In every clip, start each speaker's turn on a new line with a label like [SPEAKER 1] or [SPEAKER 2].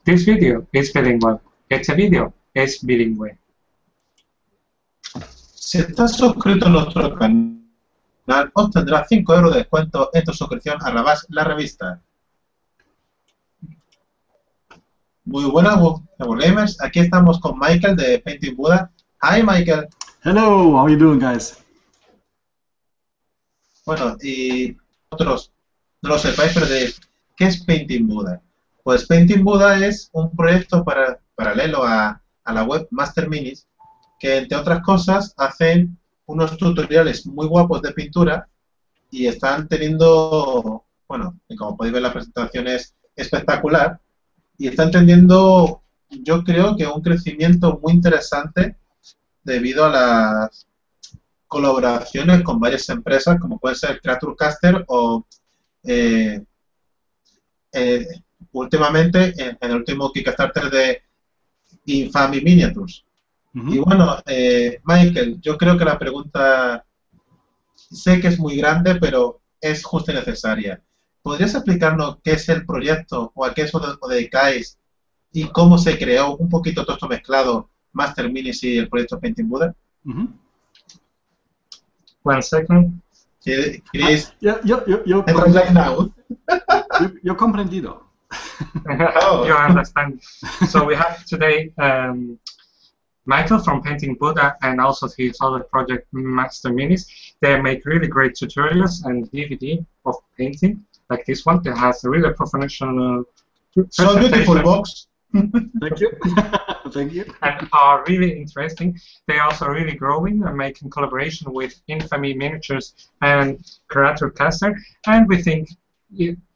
[SPEAKER 1] This video is bilingual. Este video es bilingüe.
[SPEAKER 2] Si estás suscrito a nuestro canal, obtendrás 5 € de descuento en tu suscripción a la revista. Muy buenas, gamers. Aquí estamos con Michael de Painting Buddha. Hi, Michael.
[SPEAKER 3] Hello, how are you doing, guys?
[SPEAKER 2] Bueno, y otros no lo sepáis, pero ¿qué es Painting Buddha? Pues Painting Buddha es un proyecto paralelo a la web Master Minis, que entre otras cosas hacen unos tutoriales muy guapos de pintura y están teniendo, bueno, como podéis ver la presentación es espectacular y están teniendo, yo creo que un crecimiento muy interesante debido a las colaboraciones con varias empresas como puede ser Creature Caster o últimamente en el último Kickstarter de Infamy Miniatures. Y bueno, Michael, yo creo que la pregunta sé que es muy grande, pero es justa y necesaria. ¿Podrías explicarnos qué es el proyecto o a qué os dedicáis y cómo se creó un poquito todo esto mezclado, Master Minis y el proyecto Painting Buddha?
[SPEAKER 1] 1 second.
[SPEAKER 2] ¿Queréis
[SPEAKER 3] Yo comprendido.
[SPEAKER 1] You understand. So we have today Michael from Painting Buddha and also his other project Master Minis. They make really great tutorials and DVD of painting like this one that has a really professional
[SPEAKER 2] so beautiful box.
[SPEAKER 3] Thank you. Thank you.
[SPEAKER 1] And are really interesting. They are also really growing and making collaboration with Infamy Miniatures and Creature Caster. And we think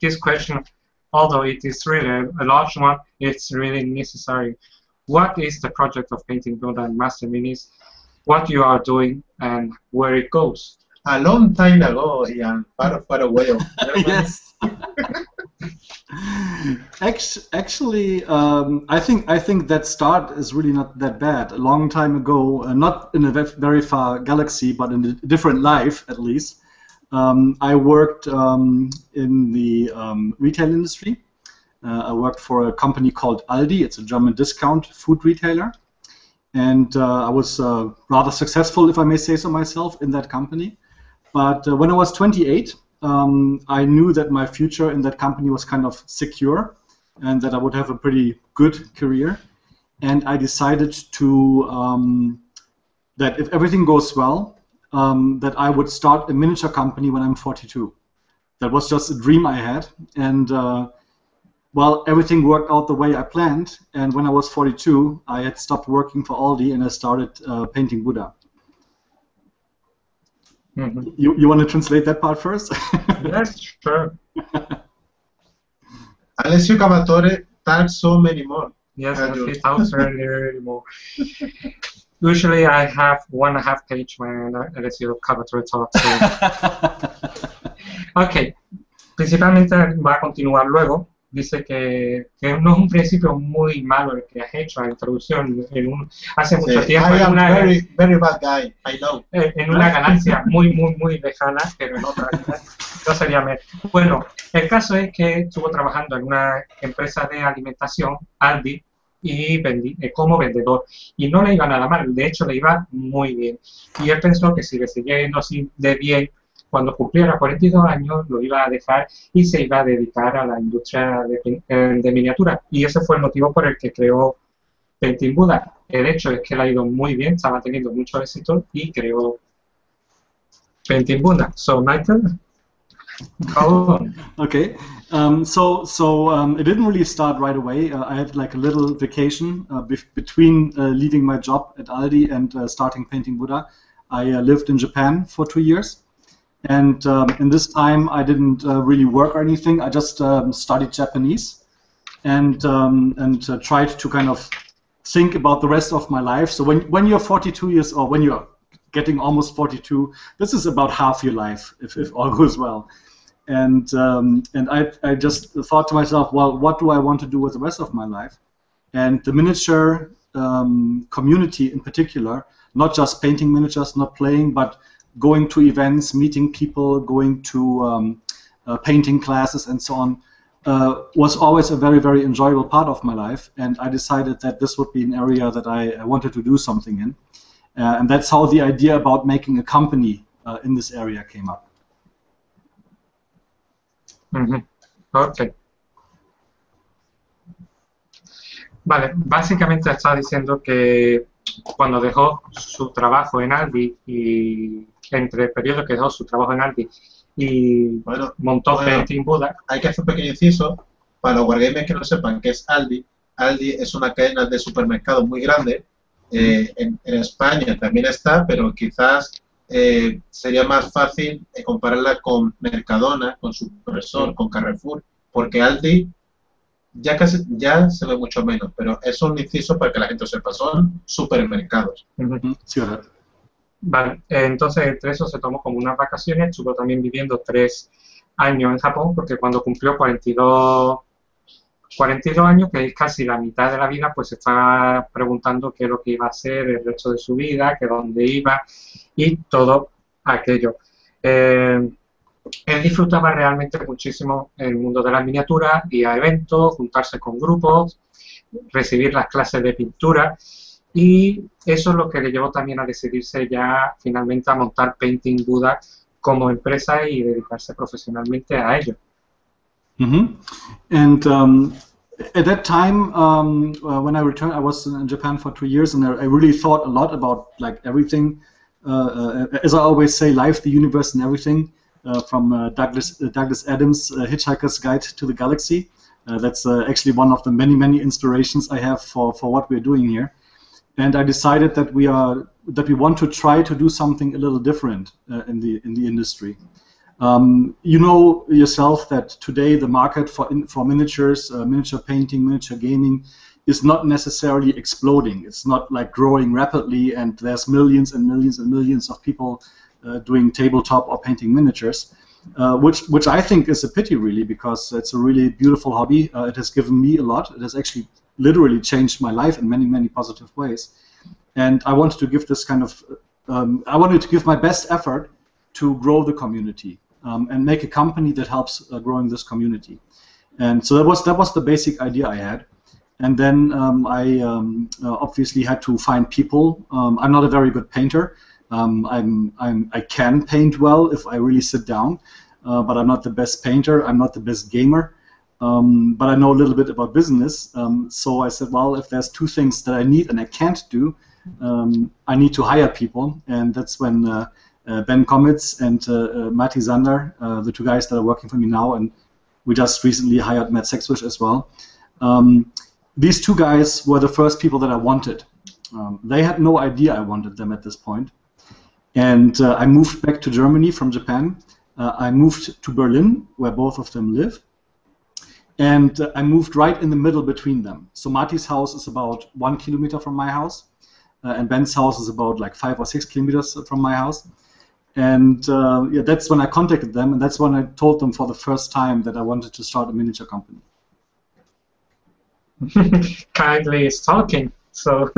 [SPEAKER 1] this question, although it is really a large one, it's really necessary. What is the project of Painting Buddha and Master Minis? What you are doing and where it goes?
[SPEAKER 2] A long time ago, and far away.
[SPEAKER 3] Yes. Actually, I think that start is really not that bad. A long time ago, not in a very far galaxy, but in a different life at least. I worked in the retail industry. I worked for a company called Aldi. It's a German discount food retailer, and I was rather successful, if I may say so myself, in that company. But when I was 28, I knew that my future in that company was kind of secure and that I would have a pretty good career. And I decided to that if everything goes well, that I would start a miniature company when I'm 42. That was just a dream I had, and well, everything worked out the way I planned. And when I was 42, I had stopped working for Aldi and I started Painting Buddha. You want to translate that part first?
[SPEAKER 1] Yes, sure.
[SPEAKER 2] Alessio Cavatore talks so many more.
[SPEAKER 1] Yes, he talks really more. Usually I have 1.5 page when Alessio Cavatore talks. Ok, principalmente va a continuar luego. Dice que no es un principio muy malo el que has hecho, la introducción hace mucho tiempo.
[SPEAKER 2] I am very bad guy, I know.
[SPEAKER 1] En una galaxia muy lejana, pero en otra no sería mejor. Bueno, el caso es que estuvo trabajando en una empresa de alimentación, Aldi, y como vendedor. Y no le iba nada mal, de hecho le iba muy bien. Y él pensó que si le seguía yendo así de bien, cuando cumpliera 42 años lo iba a dejar y se iba a dedicar a la industria de miniatura. Y ese fue el motivo por el que creó Painting Buddha. El hecho es que le ha ido muy bien, estaba teniendo mucho éxito y creó Painting Buddha. So, Michael, go on.
[SPEAKER 3] Okay. So it didn't really start right away. I had like a little vacation between leaving my job at Aldi and starting Painting Buddha. I lived in Japan for 2 years. And in this time, I didn't really work or anything. I just studied Japanese and tried to kind of think about the rest of my life. So when you're 42 years old, when you're getting almost 42, this is about half your life, if all goes well. And I just thought to myself, well, what do I want to do with the rest of my life? And the miniature community in particular, not just painting miniatures, not playing, but going to events, meeting people, going to painting classes and so on, was always a very, very enjoyable part of my life, and I decided that this would be an area that I wanted to do something in. And that's how the idea about making a company in this area came up.
[SPEAKER 1] Ok. Vale, básicamente está diciendo que cuando dejó su trabajo en Aldi y entre el periodo que dejó su trabajo en Aldi y montó Painting Buddha.
[SPEAKER 2] Hay que hacer un pequeño inciso para los wargamers que no sepan qué es Aldi. Aldi es una cadena de supermercados muy grande. En España también está, pero quizás sería más fácil compararla con Mercadona, con Supersol, con Carrefour, porque Aldi ya se ve mucho menos, pero es un inciso para que la gente lo sepa, son supermercados.
[SPEAKER 3] Sí, ¿verdad?
[SPEAKER 1] Vale, entonces entre eso se tomó como unas vacaciones, estuvo también viviendo 3 años en Japón, porque cuando cumplió 42 años, que es casi la mitad de la vida, pues se está preguntando qué es lo que iba a hacer el resto de su vida, que dónde iba y todo aquello. Él disfrutaba realmente muchísimo el mundo de las miniaturas, ir a eventos, juntarse con grupos, recibir las clases de pintura, y eso es lo que le llevó también a decidirse ya finalmente a montar Painting Buddha como empresa y dedicarse profesionalmente a ello.
[SPEAKER 3] And at that time, when I returned, I was in Japan for 2 years, and I really thought a lot about like everything. As I always say, life, the universe, and everything. From Douglas Adams' Hitchhiker's Guide to the Galaxy. That's actually one of the many inspirations I have for what we're doing here. And I decided that we want to try to do something a little different in the industry. You know yourself that today the market for miniatures, miniature painting, miniature gaming is not necessarily exploding. It's not like growing rapidly, and there's millions and millions and millions of people doing tabletop or painting miniatures, which I think is a pity, really, because it's a really beautiful hobby. It has given me a lot. It has actually literally changed my life in many positive ways. And I wanted to give this kind of, I wanted to give my best effort to grow the community and make a company that helps growing this community. And so that was the basic idea I had. And then I obviously had to find people. I'm not a very good painter. I can paint well if I really sit down, but I'm not the best painter. I'm not the best gamer, but I know a little bit about business. So I said, well, if there's 2 things that I need and I can't do, I need to hire people, and that's when Ben Comets and Mati Zander, the 2 guys that are working for me now, and we just recently hired Matt Sexwish as well. These 2 guys were the first people that I wanted. They had no idea I wanted them at this point. And I moved back to Germany from Japan. I moved to Berlin, where both of them live. And I moved right in the middle between them. So Marty's house is about 1 kilometer from my house. And Ben's house is about like 5 or 6 kilometers from my house. And yeah, that's when I contacted them. And that's when I told them for the first time that I wanted to start a miniature company.
[SPEAKER 1] Kindly stalking. So,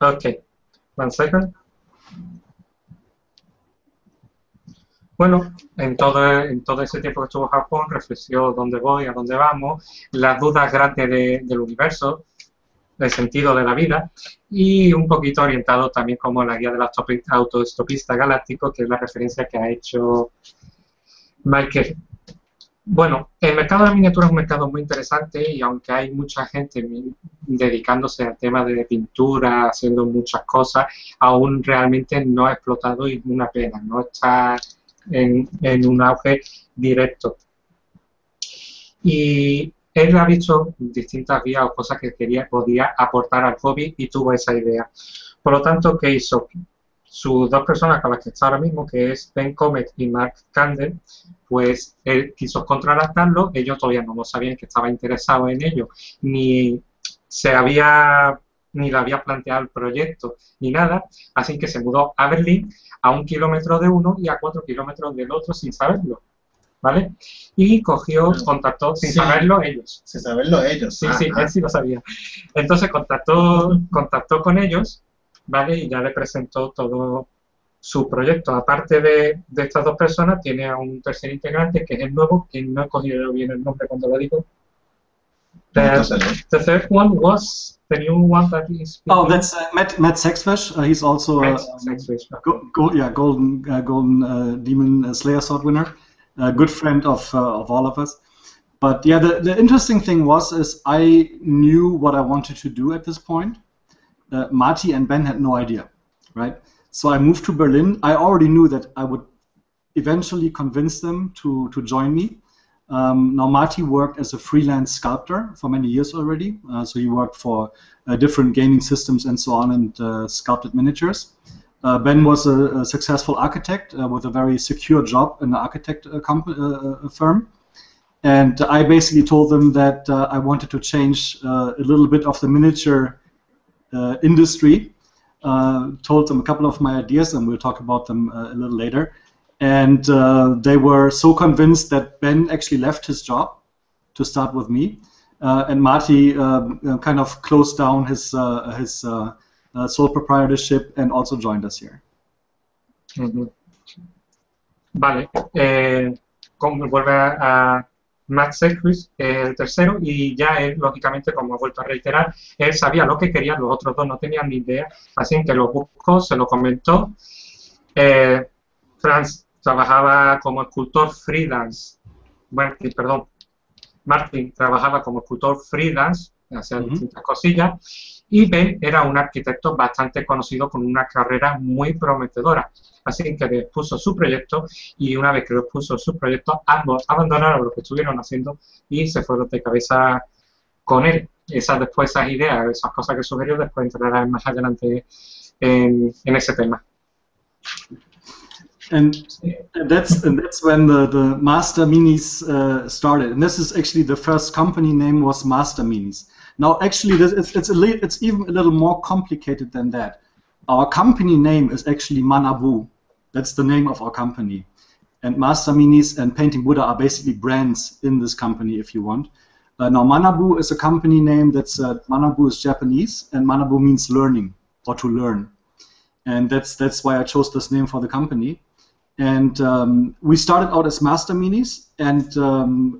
[SPEAKER 1] okay. 1 second. Bueno, en todo ese tiempo que estuvo en Japón, reflexionó dónde voy, a dónde vamos, las dudas grandes del universo, del sentido de la vida, y un poquito orientado también como la guía del autoestopista galáctico, que es la referencia que ha hecho Michael. Bueno, el mercado de la miniatura es un mercado muy interesante, y aunque hay mucha gente dedicándose al tema de pintura, haciendo muchas cosas, aún realmente no ha explotado, y es una pena, no está en un auge directo. Y él ha visto distintas vías o cosas que podía aportar al hobby, y tuvo esa idea. Por lo tanto, ¿qué hizo? Sus 2 personas con las que está ahora mismo, que es Ben Comet y Mark Candle, pues él quiso contrarrestarlo. Ellos todavía no lo sabían que estaba interesado en ello, ni le había planteado el proyecto, ni nada, así que se mudó a Berlín, a 1 kilómetro de uno y a 4 kilómetros del otro sin saberlo, ¿vale? Y contactó, sin saberlo ellos.
[SPEAKER 2] Sin saberlo ellos.
[SPEAKER 1] Sí, sí, él sí lo sabía. Entonces contactó con ellos, ¿vale? Y ya le presentó todo su proyecto, aparte de estas dos personas, tiene a un tercer integrante que es el nuevo, que no he cogido bien el nombre cuando lo digo. The third one was the new one that is.
[SPEAKER 3] Oh, that's Matt Sexfish. He's also a golden demon slayer sword winner, a good friend of all of us. But yeah, the interesting thing is I knew what I wanted to do at this point. Marty and Ben had no idea, right? So I moved to Berlin. I already knew that I would eventually convince them to join me. Now Marty worked as a freelance sculptor for many years already. So he worked for different gaming systems and so on, and sculpted miniatures. Ben was a successful architect with a very secure job in an architect firm. And I basically told them that I wanted to change a little bit of the miniature industry. Told them a couple of my ideas, and we'll talk about them a little later. And they were so convinced that Ben actually left his job to start with me, and Marty kind of closed down his sole proprietorship and also joined us here.
[SPEAKER 1] Vale, como vuelve a Matt Sexfish, el tercero, y ya él, lógicamente, como ha vuelto a reiterar, él sabía lo que quería, los otros dos no tenían ni idea, así que lo buscó, se lo comentó. Franz trabajaba como escultor freelance, Martin trabajaba como escultor freelance, hacía distintas cosillas, y Ben era un arquitecto bastante conocido con una carrera muy prometedora. Así que expuso su proyecto, y una vez que lo expuso su proyecto, ambos abandonaron lo que estuvieron haciendo y se fueron de cabeza con él. Esas ideas, esas cosas que sugirió, después entrarán más adelante en ese tema.
[SPEAKER 3] And that's when the Master Minis started, and this is actually the first company name was Master Minis. Now, actually, it's even a little more complicated than that. Our company name is actually Manabu. That's the name of our company. And Master Minis and Painting Buddha are basically brands in this company, if you want. Now, Manabu is a company name that's Manabu is Japanese, and Manabu means learning or to learn, and that's why I chose this name for the company. And we started out as Master Minis and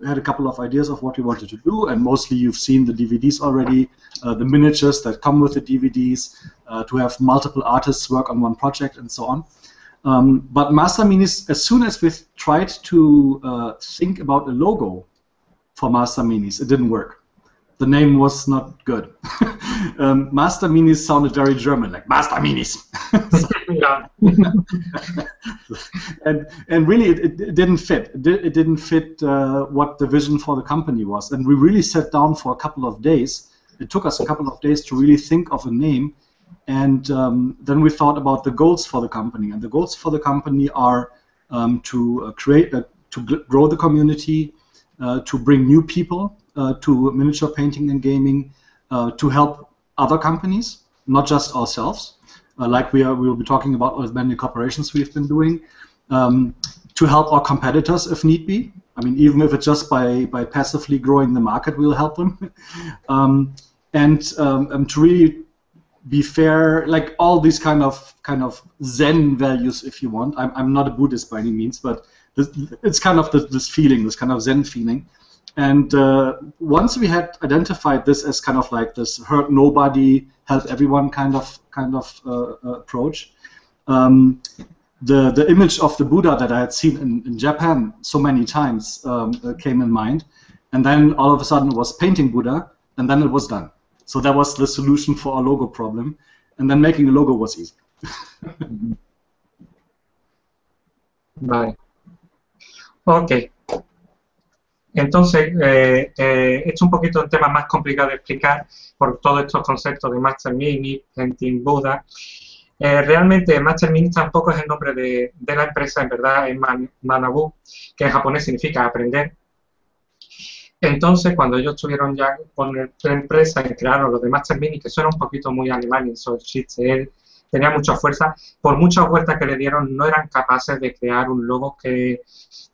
[SPEAKER 3] had a couple of ideas of what we wanted to do, and mostly you've seen the DVDs already, the miniatures that come with the DVDs, to have multiple artists work on one project and so on. But Master Minis, as soon as we tried to think about a logo for Master Minis, it didn't work. The name was not good. Master Minis sounded very German, like Master Minis. and really, it didn't fit. It didn't fit what the vision for the company was. And we really sat down for a couple of days. It took us a couple of days to really think of a name. And then we thought about the goals for the company. And the goals for the company are to grow the community, to bring new people to miniature painting and gaming, to help other companies, not just ourselves, like we will be talking about with many corporations we've been doing, to help our competitors if need be. I mean, even if it's just by passively growing the market, we'll help them, and to really be fair, like all these kind of Zen values, if you want. I'm not a Buddhist by any means, but it's kind of this feeling, this kind of Zen feeling. And once we had identified this as kind of like this hurt nobody, help everyone kind of approach, the image of the Buddha that I had seen in Japan so many times came in mind, and then all of a sudden it was Painting Buddha, and then it was done. So that was the solution for our logo problem, and then making a logo was easy.
[SPEAKER 1] Vale. Ok. Entonces, es un poquito un tema más complicado de explicar por todos estos conceptos de Master Mini, Painting Buddha. Realmente Master Mini tampoco es el nombre de la empresa, en verdad es Manabu, que en japonés significa aprender. Entonces, cuando ellos estuvieron ya con la empresa y crearon los de Master Mini, que suena un poquito muy alemán, y eso él tenía mucha fuerza, por muchas vueltas que le dieron no eran capaces de crear un logo que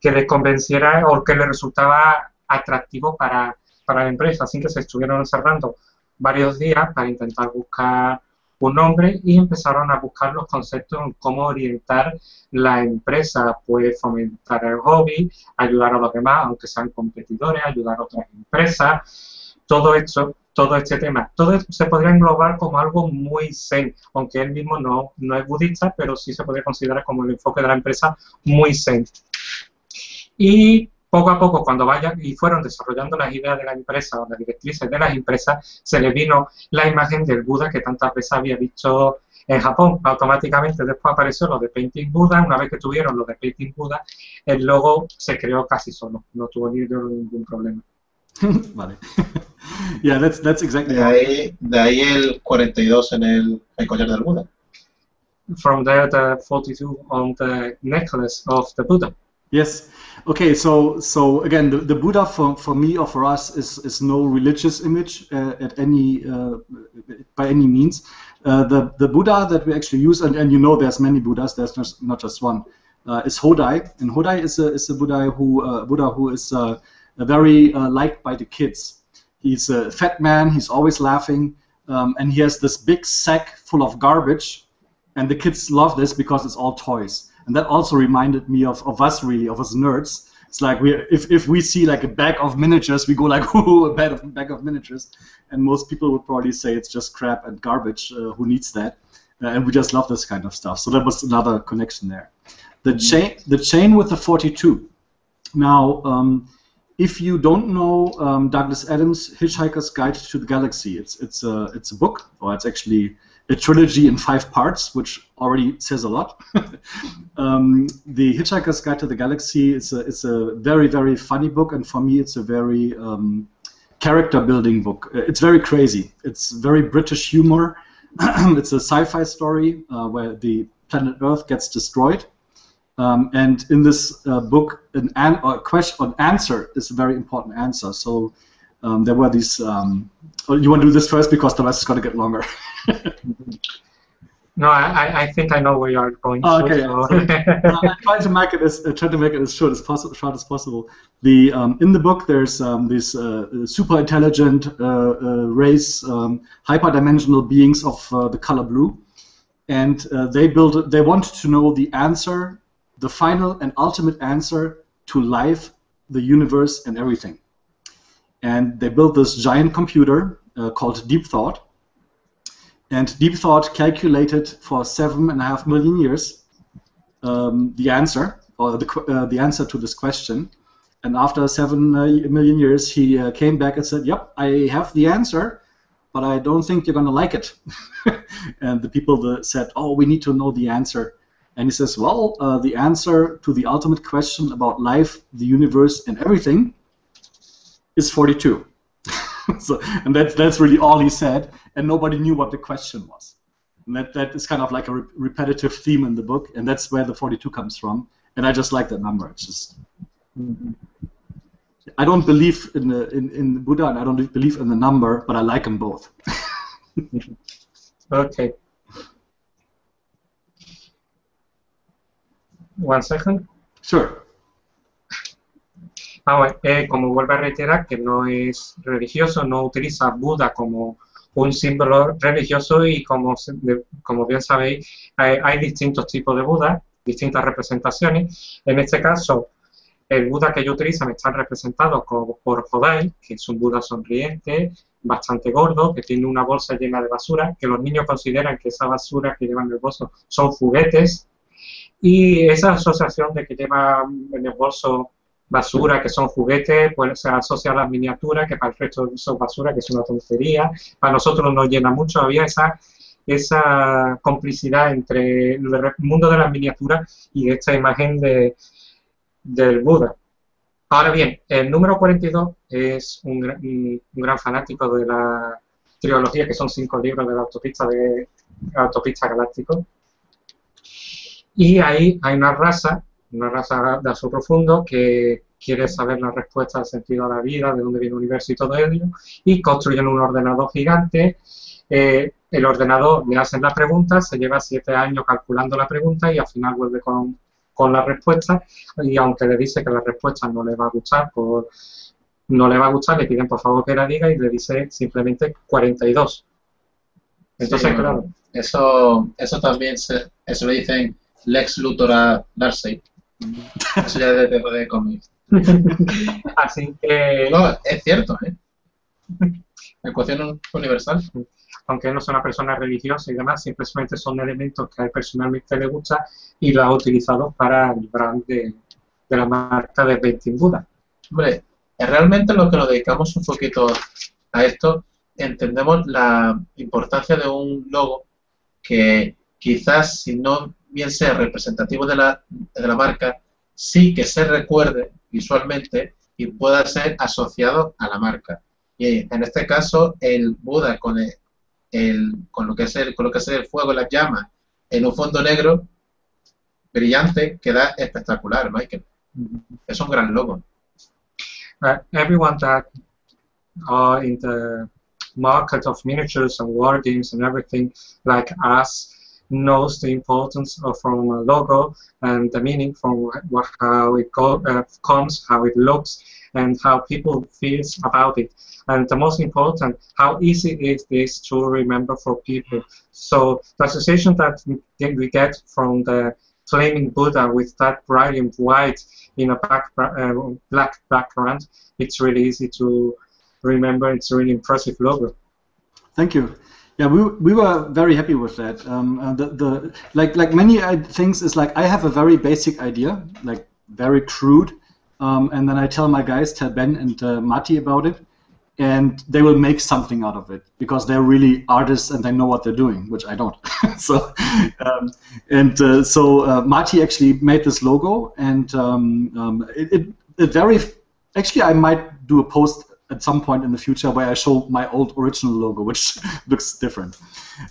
[SPEAKER 1] les convenciera o que les resultaba atractivo para la empresa, así que se estuvieron encerrando varios días para intentar buscar un nombre y empezaron a buscar los conceptos en cómo orientar la empresa, pues fomentar el hobby, ayudar a los demás, aunque sean competidores, ayudar a otras empresas, todo esto, todo este tema. Todo esto se podría englobar como algo muy zen, aunque él mismo no es budista, pero sí se podría considerar como el enfoque de la empresa muy zen. Y poco a poco, cuando vayan y fueron desarrollando las ideas de la empresa o las directrices de las empresas, se le vino la imagen del Buda que tantas veces había visto en Japón. Automáticamente después apareció lo de Painting Buda. Una vez que tuvieron lo de Painting Buda, el logo se creó casi solo, no tuvo ningún problema.
[SPEAKER 3] Vale. Yeah, that's exactly
[SPEAKER 2] de ahí el 42 en el collar del Buda.
[SPEAKER 1] From there, the 42 on the necklace of the Buddha.
[SPEAKER 3] Yes. Okay. So again, the Buddha for me or for us is no religious image at any by any means. The Buddha that we actually use, and you know, there's many Buddhas. There's not just one. Is Hodai, and Hodai is a Buddha who is very liked by the kids. He's a fat man. He's always laughing, and he has this big sack full of garbage, and the kids love this because it's all toys. And that also reminded me of us, really, of us nerds. It's like if we see like a bag of miniatures, we go like, "Ooh, a bag of miniatures," and most people would probably say it's just crap and garbage. Who needs that? And we just love this kind of stuff. So that was another connection there. The chain with the 42. Now, if you don't know Douglas Adams' Hitchhiker's Guide to the Galaxy, it's a book, or it's actually a trilogy in 5 parts, which already says a lot. The Hitchhiker's Guide to the Galaxy is a very, very funny book, and for me it's a very character-building book. It's very crazy. It's very British humor. It's a sci-fi story where the planet Earth gets destroyed. And in this book, an answer is a very important answer. So there were these... you want to do this first because the rest is going to get longer.
[SPEAKER 1] No, I think I know where you are going.
[SPEAKER 3] Oh, okay. So, I try to make it as short as possible. In the book, there's this super intelligent race, hyperdimensional beings of the color blue, and they want to know the answer, the final and ultimate answer to life, the universe, and everything. And they built this giant computer called Deep Thought. And Deep Thought calculated for 7.5 million years the answer, or the answer to this question. And after 7 million years, he came back and said, "Yep, I have the answer, but I don't think you're going to like it." And the people said, "Oh, we need to know the answer." And he says, "Well, the answer to the ultimate question about life, the universe, and everything is 42. And that's really all he said, and nobody knew what the question was. And that is kind of like a repetitive theme in the book, and that's where the 42 comes from. And I just like that number. It's just I don't believe in Buddha, and I don't believe in the number, but I like them both.
[SPEAKER 1] Okay. 1 second.
[SPEAKER 3] Sure.
[SPEAKER 1] Como vuelve a reiterar que no es religioso, no utiliza Buda como un símbolo religioso y como bien sabéis, hay distintos tipos de Buda, distintas representaciones. En este caso, el Buda que ellos utilizan están representados por Hodai, que es un Buda sonriente, bastante gordo, que tiene una bolsa llena de basura, que los niños consideran que esa basura que llevan en el bolso son juguetes, y esa asociación de que lleva en el bolso basura, que son juguetes, pues se asocia a las miniaturas, que para el resto son basura, que es una tontería. Para nosotros nos llena mucho. Había esa complicidad entre el mundo de las miniaturas y esta imagen del Buda. Ahora bien, el número 42 es un gran fanático de la trilogía, que son 5 libros de la autopista galáctico. Y ahí hay una raza de azul profundo que quiere saber la respuesta al sentido de la vida, de dónde viene el universo y todo ello, y construyen un ordenador gigante. El ordenador le hacen la pregunta, se lleva 7 años calculando la pregunta y al final vuelve con la respuesta, y aunque le dice que la respuesta no le va a gustar, le piden por favor que la diga y le dice simplemente 42. Entonces,
[SPEAKER 2] sí,
[SPEAKER 1] claro.
[SPEAKER 2] Eso también eso le dicen Lex Luthor a Darkseid. Eso ya es de cómics.
[SPEAKER 1] Así que,
[SPEAKER 2] No, es cierto, ¿eh? Ecuación universal.
[SPEAKER 1] aunque no soy una persona religiosa y demás, simplemente son elementos que a él personalmente le gusta y lo ha utilizado para el brand de la marca de Painting Buddha.
[SPEAKER 2] Hombre, realmente lo que nos dedicamos un poquito a esto, entendemos la importancia de un logo que quizás, si no bien sea representativo de la marca, sí que se recuerde visualmente y pueda ser asociado a la marca. Y en este caso, el Buda con lo que es el fuego y las llamas en un fondo negro brillante queda espectacular, Michael. Es un gran logo.
[SPEAKER 1] Everyone that are in the market of miniatures and war games and everything like us knows the importance of from a logo and the meaning from how it comes, how it looks, and how people feels about it. And the most important, how easy it is to remember for people. So the association that we get from the flaming Buddha with that brilliant white in a black background, it's really easy to remember. It's a really impressive logo.
[SPEAKER 3] Thank you. Yeah, we were very happy with that. Like many things is like I have a very basic idea, like very crude, and then I tell my guys, tell Ben and Mati about it, and they will make something out of it because they're really artists and they know what they're doing, which I don't. So Mati actually made this logo, and it very actually I might do a post at some point in the future where I show my old original logo, which looks different,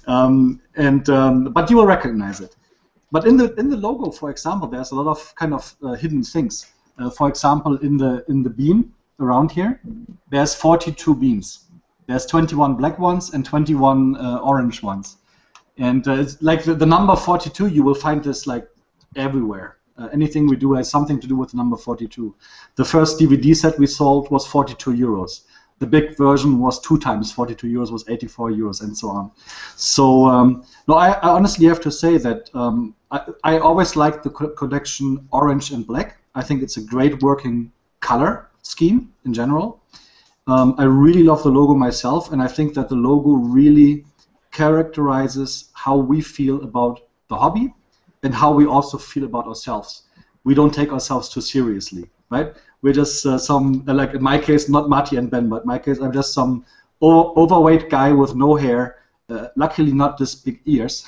[SPEAKER 3] but you will recognize it. But in the logo, for example, there's a lot of kind of hidden things. For example, in the beam around here, there's 42 beams. There's 21 black ones and 21 orange ones, and it's like the number 42. You will find this like everywhere. Anything we do has something to do with the number 42. The first DVD set we sold was 42 euros. The big version was 2 times 42 euros, was 84 euros, and so on. So, no, I honestly have to say that I always liked the collection orange and black. I think it's a great working color scheme in general. I really love the logo myself, and I think that the logo really characterizes how we feel about the hobby and how we also feel about ourselves. We don't take ourselves too seriously, right? We're just like in my case, not Mati and Ben, but in my case, I'm just some overweight guy with no hair, luckily not this big ears.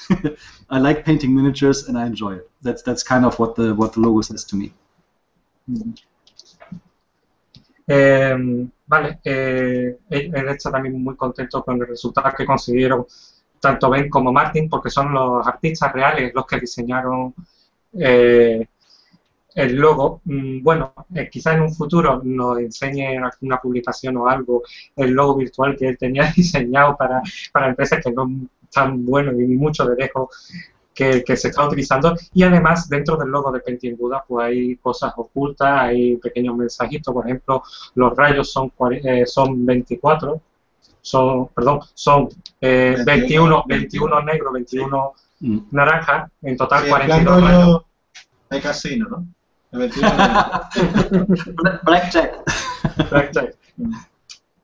[SPEAKER 3] I like painting miniatures and I enjoy it. That's kind of what the logo says to me.
[SPEAKER 1] Vale, él está también muy contento con el resultado que consiguieron tanto Ben como Martin, porque son los artistas reales los que diseñaron el logo. Bueno, quizás en un futuro nos enseñe alguna publicación o algo el logo virtual que él tenía diseñado para empresas que no están buenos y mucho de lejos que se está utilizando. Y además, dentro del logo de Painting Buddha, pues hay cosas ocultas, hay pequeños mensajitos. Por ejemplo, los rayos son 24. Son 21 negro, 21 naranja, en total sí, 42 rayos.
[SPEAKER 2] Hay casino, ¿no? El 21
[SPEAKER 1] Blackjack.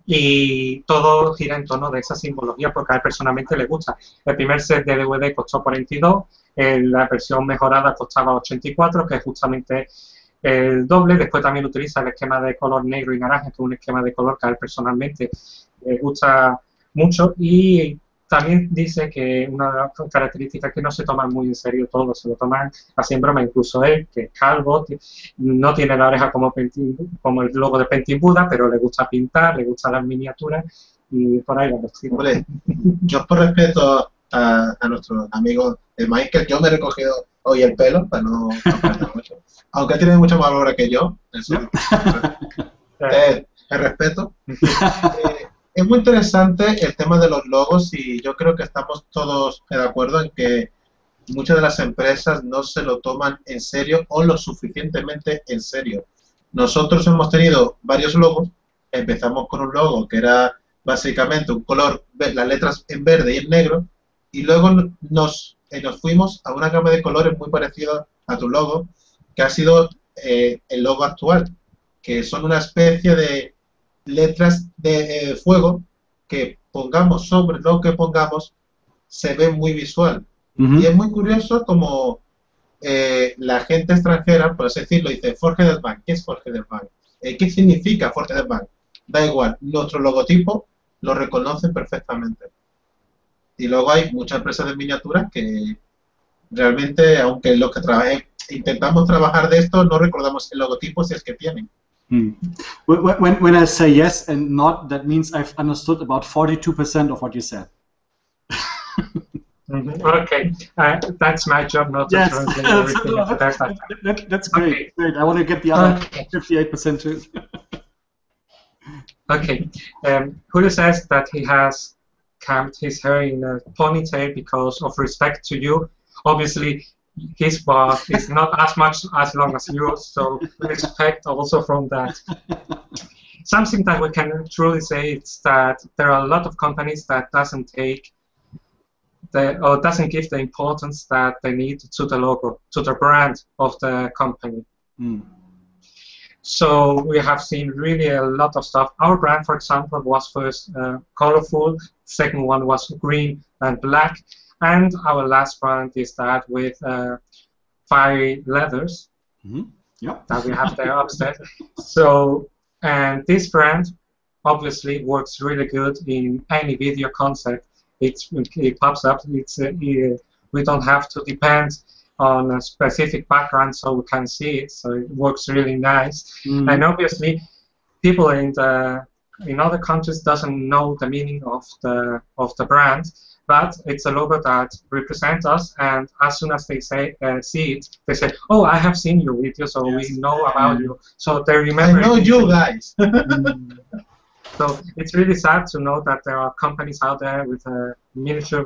[SPEAKER 1] Y todo gira en torno de esa simbología porque a él personalmente le gusta. El primer set de DVD costó 42, la versión mejorada costaba 84, que es justamente el doble. Después también utiliza el esquema de color negro y naranja, que es un esquema de color que a él personalmente le gusta mucho, y también dice que una de las características es que no se toman muy en serio todo, se lo toman así en broma, incluso él, que es calvo, no tiene la oreja como el logo de Painting Buddha, pero le gusta pintar, le gustan las miniaturas, y por ahí lo decimos.
[SPEAKER 2] Hombre, yo por respeto a nuestro amigo Michael, yo me he recogido hoy el pelo para no aprender mucho, aunque tiene mucha más valor que yo, eso el respeto. Es muy interesante el tema de los logos y yo creo que estamos todos de acuerdo en que muchas de las empresas no se lo toman en serio o lo suficientemente en serio. Nosotros hemos tenido varios logos, empezamos con un logo que era básicamente un color, las letras en verde y en negro, y luego nos fuimos a una gama de colores muy parecida a tu logo, que ha sido el logo actual, que son una especie de letras de fuego que pongamos sobre lo que pongamos, se ve muy visual. Y es muy curioso como la gente extranjera, por así decirlo, dice Forged Bank. ¿Qué es Forged Bank? ¿Qué significa Forged Bank? Da igual, nuestro logotipo lo reconocen perfectamente. Y luego hay muchas empresas de miniaturas que realmente, aunque los que intentamos trabajar de esto, no recordamos el logotipo si es que tienen.
[SPEAKER 3] When I say yes and not, that means I've understood about 42% of what you said.
[SPEAKER 1] Okay, that's my job, not to translate everything.
[SPEAKER 3] That's great. Okay. Great. I want to get the other 58% too.
[SPEAKER 1] Okay, Julio says that he has combed his hair in a ponytail because of respect to you. Obviously, his bar is not as long as yours, so respect also from that. Something that we can truly say is that there are a lot of companies that doesn't give the importance that they need to the logo, to the brand of the company. So we have seen really a lot of stuff. Our brand, for example, was first colorful, second one was green and black, and our last brand is that with fiery leathers that we have there upstairs. So, and this brand obviously works really good in any video concept. It pops up. We don't have to depend on a specific background so we can see it. So it works really nice. And obviously, people in other countries doesn't know the meaning of the brand, but it's a logo that represents us. And as soon as they see it, they say, "Oh, I have seen your video, so we know about you." So they remember.
[SPEAKER 2] I know you guys.
[SPEAKER 1] So it's really sad to know that there are companies out there with a miniature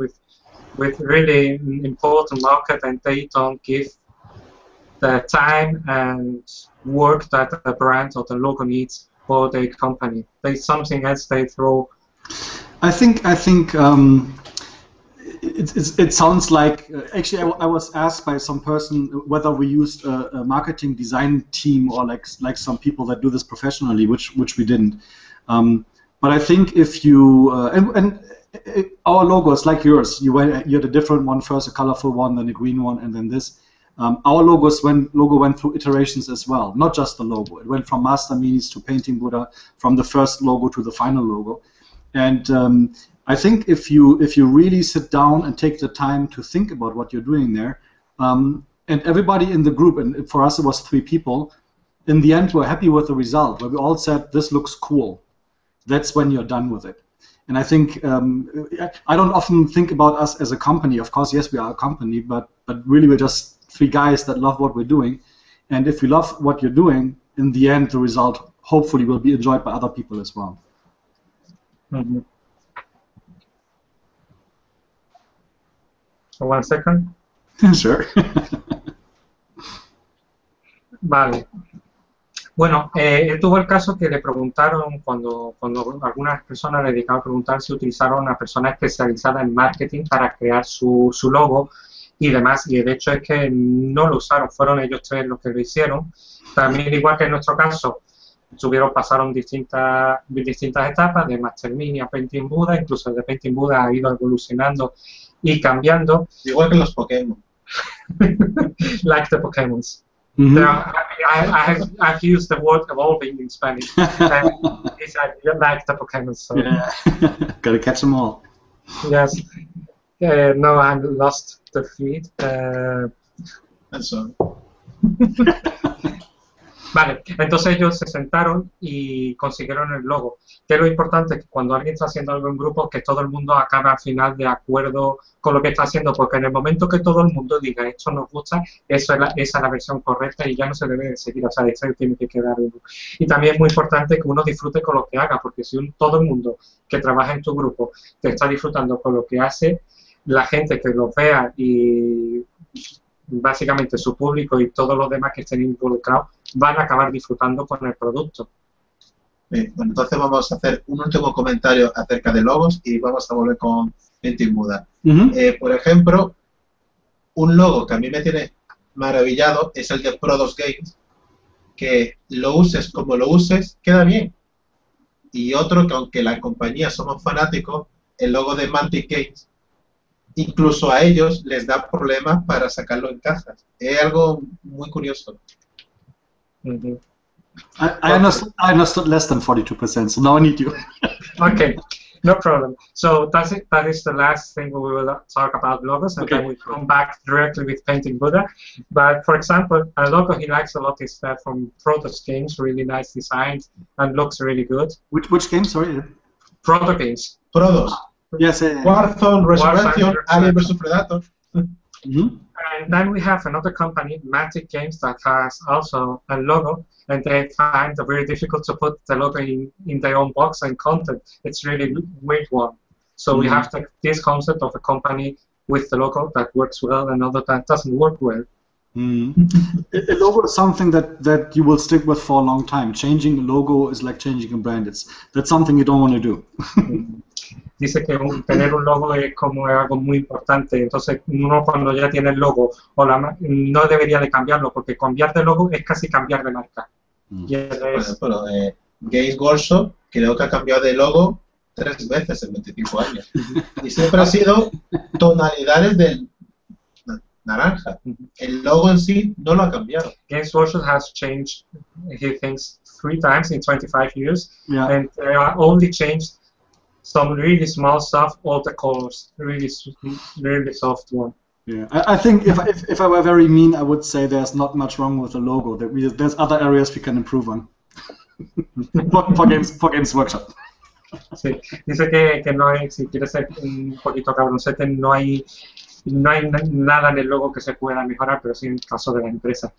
[SPEAKER 1] with really important market, and they don't give the time and work that the brand or the logo needs for their company. There's something else they throw.
[SPEAKER 3] I think it sounds like actually I was asked by some person whether we used a marketing design team or like some people that do this professionally, which we didn't. But I think if you our logos, like yours, you had a different one first, a colorful one, then a green one, and then this. Our logo went through iterations as well, not just the logo. It went from Master Minis to Painting Buddha, from the first logo to the final logo. And I think if you really sit down and take the time to think about what you're doing there, and everybody in the group, and for us it was 3 people, in the end we're happy with the result, where we all said, this looks cool. That's when you're done with it. And I think, I don't often think about us as a company. Of course, yes, we are a company, but really we're just 3 guys that love what we're doing. And if we love what you're doing, in the end, the result hopefully will be enjoyed by other people as well.
[SPEAKER 1] So 1 second.
[SPEAKER 3] Sure.
[SPEAKER 1] Vale. Bueno, él tuvo el caso que le preguntaron, cuando algunas personas le dedicaron a preguntar si utilizaron a una persona especializada en marketing para crear su logo y demás, y el hecho es que no lo usaron, fueron ellos 3 los que lo hicieron. También, igual que en nuestro caso, pasaron distintas etapas, de Master Mini a Painting Buddha, incluso de Painting Buddha ha ido evolucionando y cambiando.
[SPEAKER 2] Igual que los Pokémon.
[SPEAKER 1] Like the Pokémons. I've used the word evolving in Spanish. It's like the Pokémon. So.
[SPEAKER 3] Yeah. Gotta catch them all.
[SPEAKER 1] Yes. No, I lost the feed.
[SPEAKER 2] That's all.
[SPEAKER 1] Vale, entonces ellos se sentaron y consiguieron el logo. Que lo importante es que cuando alguien está haciendo algo en grupo, que todo el mundo acabe al final de acuerdo con lo que está haciendo, porque en el momento que todo el mundo diga esto nos gusta, esa es la versión correcta y ya no se debe de seguir, o sea, eso tiene que quedar uno. Y también es muy importante que uno disfrute con lo que haga, porque si todo el mundo que trabaja en tu grupo te está disfrutando con lo que hace, la gente que lo vea y básicamente su público y todos los demás que estén involucrados van a acabar disfrutando con el producto.
[SPEAKER 2] Bien, bueno, entonces vamos a hacer un último comentario acerca de logos y vamos a volver con Painting Buddha. Por ejemplo, un logo que a mí me tiene maravillado es el de Prodos Games, que lo uses como lo uses, queda bien. Y otro que, aunque la compañía somos fanáticos, el logo de Mantic Games, incluso a ellos les da problemas para sacarlo en cajas. Es algo muy curioso.
[SPEAKER 3] I understood less than 42%, so now I need you.
[SPEAKER 1] Okay, no problem. So that's it. That is the last thing we will talk about logos, and
[SPEAKER 3] Okay.
[SPEAKER 1] then we come back directly with Painting Buddha. But for example, a logo he likes a lot is that from Protoss Games, really nice designs and looks really good.
[SPEAKER 3] Which game? Sorry.
[SPEAKER 1] Proto Games.
[SPEAKER 2] Prodos.
[SPEAKER 3] Yes.
[SPEAKER 2] Warzone, Resurrection,
[SPEAKER 1] Warzone,
[SPEAKER 2] Alien vs Predator.
[SPEAKER 1] And then we have another company, Matic Games, that has also a logo, and they find it very difficult to put the logo in their own box and content. It's really weird one. So we have this concept of a company with the logo that works well and another that doesn't work well.
[SPEAKER 3] A logo is something that you will stick with for a long time. Changing a logo is like changing a brand. That's something you don't want to do.
[SPEAKER 1] Dice que tener un logo es como algo muy importante. Entonces uno cuando ya tiene el logo no debería de cambiarlo, porque cambiar de logo es casi cambiar de marca. Y
[SPEAKER 2] Por ejemplo, Games Workshop creo que ha cambiado de logo 3 veces en 25 años. Y siempre ha sido tonalidades del naranja. El logo en sí no lo ha cambiado.
[SPEAKER 1] Games Workshop has changed, he thinks, 3 times in 25 years, and they are only changed some really small stuff, all the colors, really soft one.
[SPEAKER 3] Yeah, I think if I were very mean, I would say there's not much wrong with the logo. There's other areas we can improve on. for Games Workshop.
[SPEAKER 1] Sí, dice que no hay, si quiere ser un poquito cabroncete, no hay nada en el logo que se pueda mejorar, pero sí en el caso de la empresa.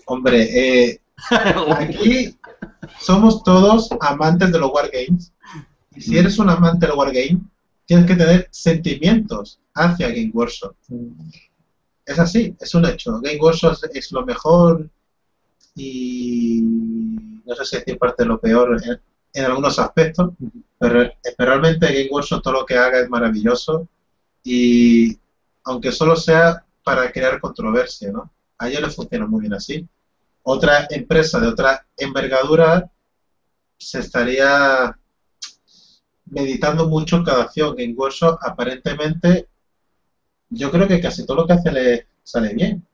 [SPEAKER 2] Hombre, aquí somos todos amantes de los wargames, y si eres un amante de los wargames, tienes que tener sentimientos hacia Game Workshop. Es así, es un hecho. Game Workshop es lo mejor y no sé si decir parte de lo peor en algunos aspectos, pero realmente Game Workshop todo lo que haga es maravilloso, y aunque solo sea para crear controversia, ¿no? A ellos les funciona muy bien así. Otra empresa de otra envergadura se estaría meditando mucho cada acción. Game Workshop aparentemente yo creo que casi todo lo que hace le sale bien.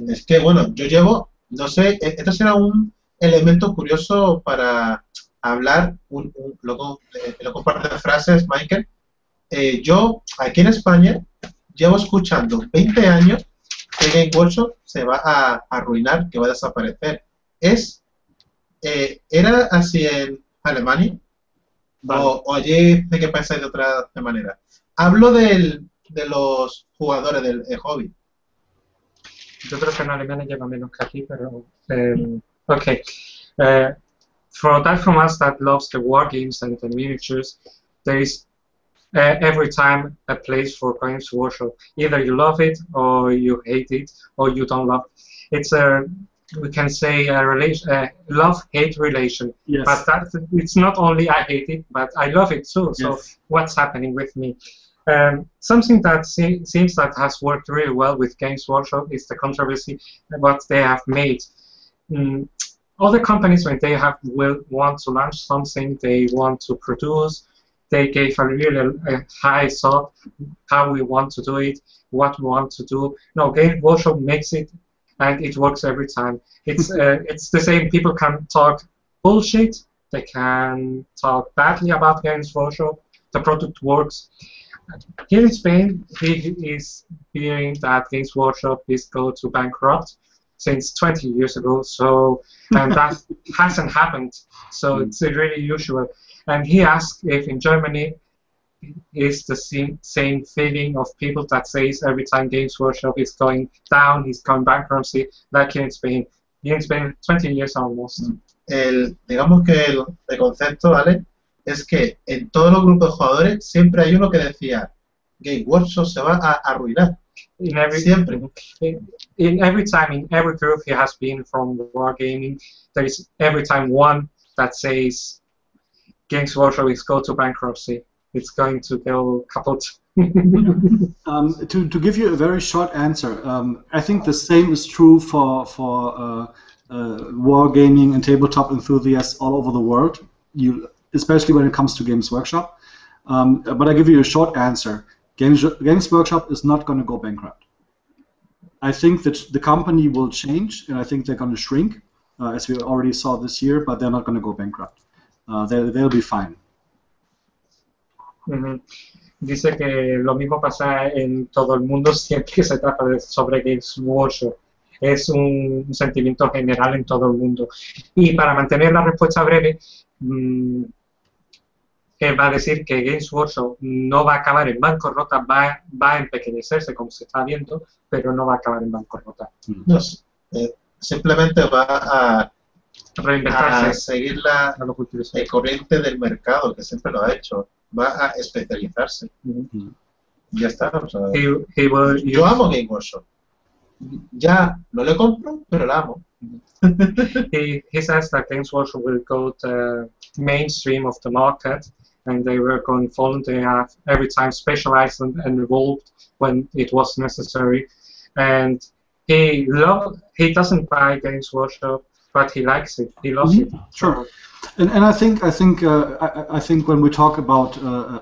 [SPEAKER 2] Es que bueno, yo llevo, no sé, esto será un elemento curioso para hablar, luego un par de frases, Michael. Yo aquí en España llevo escuchando 20 años que Game Workshop se va a arruinar, que va a desaparecer. ¿Era así en Alemania? Vale. ¿O allí de qué pensáis de otra manera? Hablo de los jugadores del hobby.
[SPEAKER 1] Yo creo que en Alemania lleva menos que aquí, pero... okay. For that from us that loves the war games and the miniatures, there is every time a place for Games Workshop. Either you love it, or you hate it, or you don't love it. It's a, we can say, a love-hate relation.
[SPEAKER 3] Yes.
[SPEAKER 1] But it's not only I hate it, but I love it too. So
[SPEAKER 3] Yes.
[SPEAKER 1] what's happening with me? Something that seems that has worked really well with Games Workshop is the controversy what they have made. Other companies, when they want to launch something, they want to produce, they gave a really high thought how we want to do it, what we want to do. No, Games Workshop makes it, and it works every time. It's it's the same. People can talk bullshit, they can talk badly about Games Workshop. The product works. Here in Spain, he is fearing that Games Workshop is going to bankrupt since 20 years ago, so and that hasn't happened, so it's really usual. And he asked if in Germany is the same feeling of people that says every time Games Workshop is going down, he's going bankruptcy, like here in Spain. Here in Spain, 20 years almost.
[SPEAKER 2] Digamos que el concepto, ¿vale? Es que en todos los grupos de jugadores siempre hay uno que decía Game Workshop se va a arruinar. Siempre.
[SPEAKER 1] In every time, in every group he has been from wargaming, there is every time one that says Games Workshop is go to bankruptcy. it's going to go kaput.
[SPEAKER 3] To give you a very short answer, I think the same is true for wargaming and tabletop enthusiasts all over the world, especially when it comes to Games Workshop. But I give you a short answer. Games Workshop is not going to go bankrupt. I think that the company will change, and I think they're going to shrink, as we already saw this year, but they're not going to go bankrupt. They'll be fine.
[SPEAKER 1] Dice que lo mismo pasa en todo el mundo siempre que se trata sobre Games Workshop. Es un sentimiento general en todo el mundo. Y para mantener la respuesta breve, va a decir que Games Workshop no va a acabar en bancarrota, va a empequeñecerse como se está viendo, pero no va a acabar en bancarrota.
[SPEAKER 2] No, simplemente va a
[SPEAKER 1] reinventarse,
[SPEAKER 2] a seguir la corriente del mercado, que siempre lo ha hecho. Va a especializarse. Ya está. O sea, yo amo Game Workshop. Ya no le compro, pero la amo.
[SPEAKER 1] he says that Games Workshop will go to mainstream of the market, and they were going forward. They have every time specialized and evolved when it was necessary. And he doesn't buy Games Workshop, but he likes it. He loves it.
[SPEAKER 3] Sure. And I think when we talk about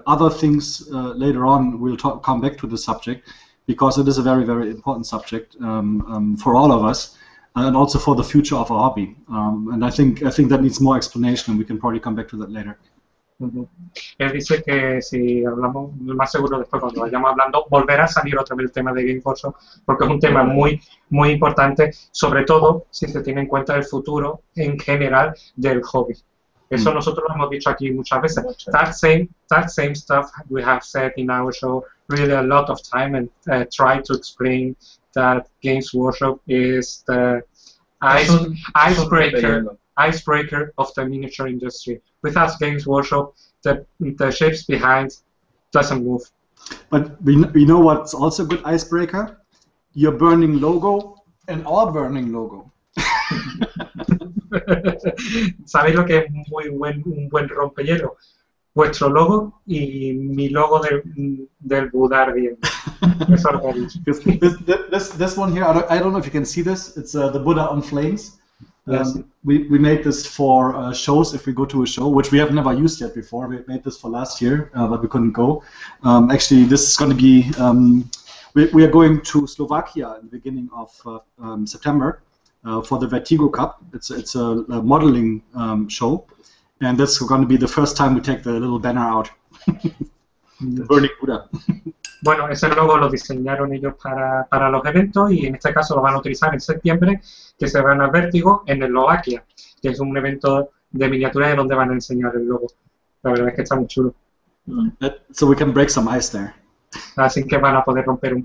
[SPEAKER 3] other things later on, we'll come back to the subject, because it is a very, very important subject for all of us, and also for the future of our hobby. And I think that needs more explanation, and we can probably come back to that later.
[SPEAKER 1] Él dice que si hablamos, más seguro después cuando vayamos hablando, volverá a salir otra vez el tema de Game Workshop, porque es un tema muy, muy importante, sobre todo si se tiene en cuenta el futuro en general del hobby. Eso nosotros lo hemos dicho aquí muchas veces. That same stuff we have said in our show really a lot of time, and try to explain that Games Workshop is the icebreaker of the miniature industry. Without Games Workshop, the ships behind doesn't move.
[SPEAKER 3] But we know what's also a good icebreaker? Your burning logo and our burning logo.
[SPEAKER 1] ¿Sabéis lo que es un buen rompehielo? Vuestro logo y mi logo del Buda ardiendo. Eso lo que he dicho.
[SPEAKER 3] This one here, I don't know if you can see this. It's the Buddha on flames.
[SPEAKER 1] Yes.
[SPEAKER 3] We made this for shows, if we go to a show, which we have never used yet before. We made this for last year, but we couldn't go. Actually, this is going to be, we are going to Slovakia in the beginning of September for the Vertigo Cup. It's a modeling show, and that's going to be the first time we take the little banner out. The Burning Buddha.
[SPEAKER 1] Bueno, ese logo lo diseñaron ellos para los eventos, y en este caso lo van a utilizar en septiembre, que se van a Vértigo en Eslovaquia, que es un evento de miniaturas donde van a enseñar el logo. La verdad es que está muy chulo.
[SPEAKER 3] So we can break some ice there.
[SPEAKER 1] Así que van a poder romper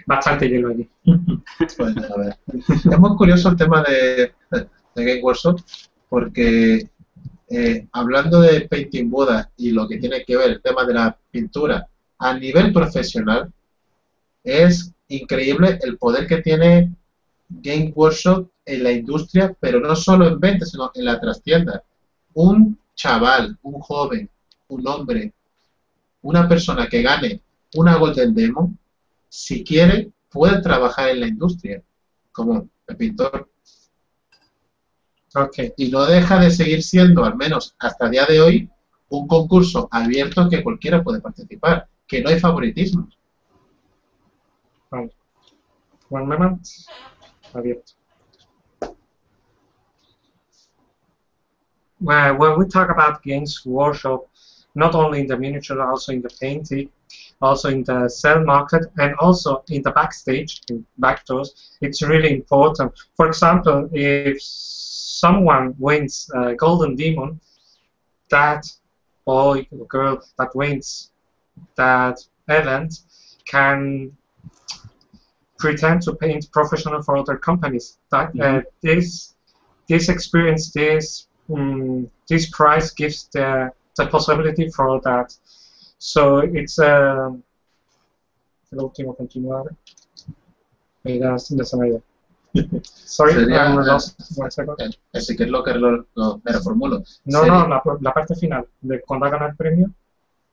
[SPEAKER 1] bastante hielo allí.
[SPEAKER 2] Bueno, a ver. Es muy curioso el tema de Game Workshop, porque hablando de Painting Buddha y lo que tiene que ver el tema de la pintura a nivel profesional, es increíble el poder que tiene Game Workshop en la industria, pero no solo en ventas, sino en la trastienda. Un chaval, un joven, un hombre, una persona que gane una Golden Demo, si quiere, puede trabajar en la industria como pintor.
[SPEAKER 1] Okay.
[SPEAKER 2] Y no deja de seguir siendo, al menos hasta el día de hoy, un concurso abierto que cualquiera puede participar, que no hay favoritismo.
[SPEAKER 1] Vale. One moment. Abierto. When we talk about Games Workshop, not only in the miniature, also in the painting, also in the sell market, and also in the backstage, in backdoors, it's really important. For example, if someone wins Golden Demon, that boy or girl that wins that event can pretend to paint professional for other companies. That this experience, this prize gives the possibility for that. So it's el último continuar. Ya se me ha ido. Sorry, I'm lost. One second.
[SPEAKER 2] Así que es lo que me reformulo.
[SPEAKER 1] No, la parte final, de cuando hagan el premio.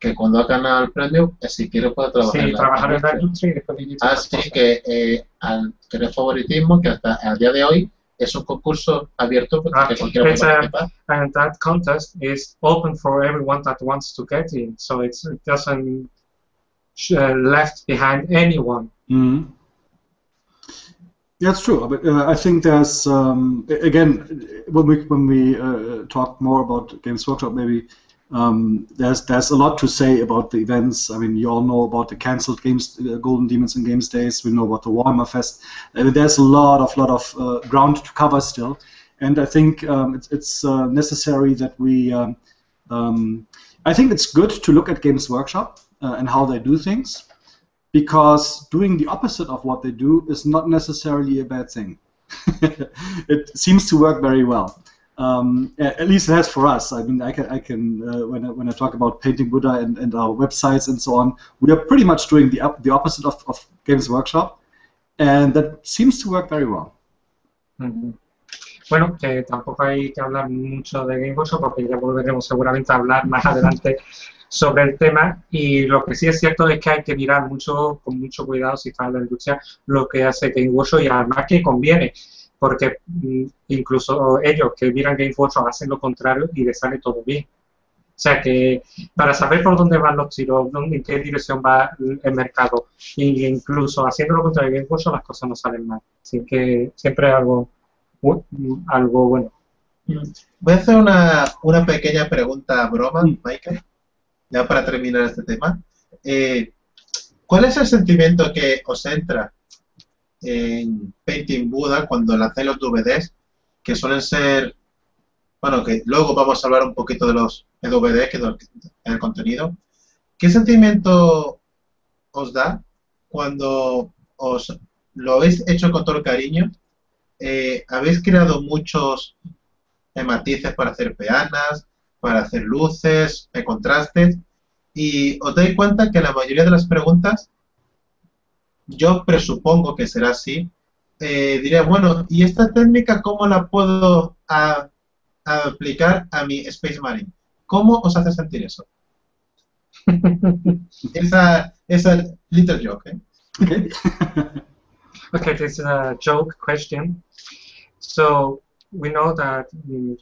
[SPEAKER 2] que cuando ha ganado el premio, si quiere puede trabajar
[SPEAKER 1] Sí, trabajar en la industria y después vivir de otras
[SPEAKER 2] Así
[SPEAKER 1] cosas.
[SPEAKER 2] que al tener favoritismo, que hasta a día de hoy es un concurso abierto que cualquiera puede participar.
[SPEAKER 1] And that contest is open for everyone that wants to get in, so it doesn't left behind anyone.
[SPEAKER 3] Mm. That's true, but I think there's again when we talk more about Games Workshop, maybe there's a lot to say about the events. I mean, you all know about the cancelled games, Golden Demons and Games Days. We know about the Warhammer Fest. There's a lot of ground to cover still, and I think it's necessary that we. I think it's good to look at Games Workshop and how they do things, because doing the opposite of what they do is not necessarily a bad thing. It seems to work very well. At least it has for us. I mean, I can when I talk about Painting Buddha and our websites and so on, we are pretty much doing the opposite of Games Workshop, and that seems to work very well.
[SPEAKER 1] Mm-hmm. Bueno, que tampoco hay que hablar mucho de Game Workshop porque ya volveremos seguramente a hablar más adelante sobre el tema, y lo que sí es cierto es que hay que mirar con mucho cuidado si está en la industria lo que hace Game Workshop, y además que conviene, porque incluso ellos que miran Game Workshop hacen lo contrario y les sale todo bien. O sea que para saber por dónde van los tiros, en qué dirección va el mercado, e incluso haciendo lo contrario de Game Workshop, las cosas no salen mal. Así que siempre es algo bueno.
[SPEAKER 2] Voy a hacer una pequeña pregunta broma, Michael, ya para terminar este tema. ¿Cuál es el sentimiento que os entra en Painting Buddha cuando lancéis los DVDs, que suelen ser, bueno, que luego vamos a hablar un poquito de los DVDs, que en el contenido? ¿Qué sentimiento os da cuando os lo habéis hecho con todo el cariño? Habéis creado muchos matices para hacer peanas, para hacer luces, contrastes, y os dais cuenta que la mayoría de las preguntas, yo presupongo que será así, diría, bueno, ¿y esta técnica cómo la puedo aplicar a mi Space Marine? ¿Cómo os hace sentir eso? esa little joke, ¿eh?
[SPEAKER 3] Okay.
[SPEAKER 1] Okay, this is a joke question. So we know that you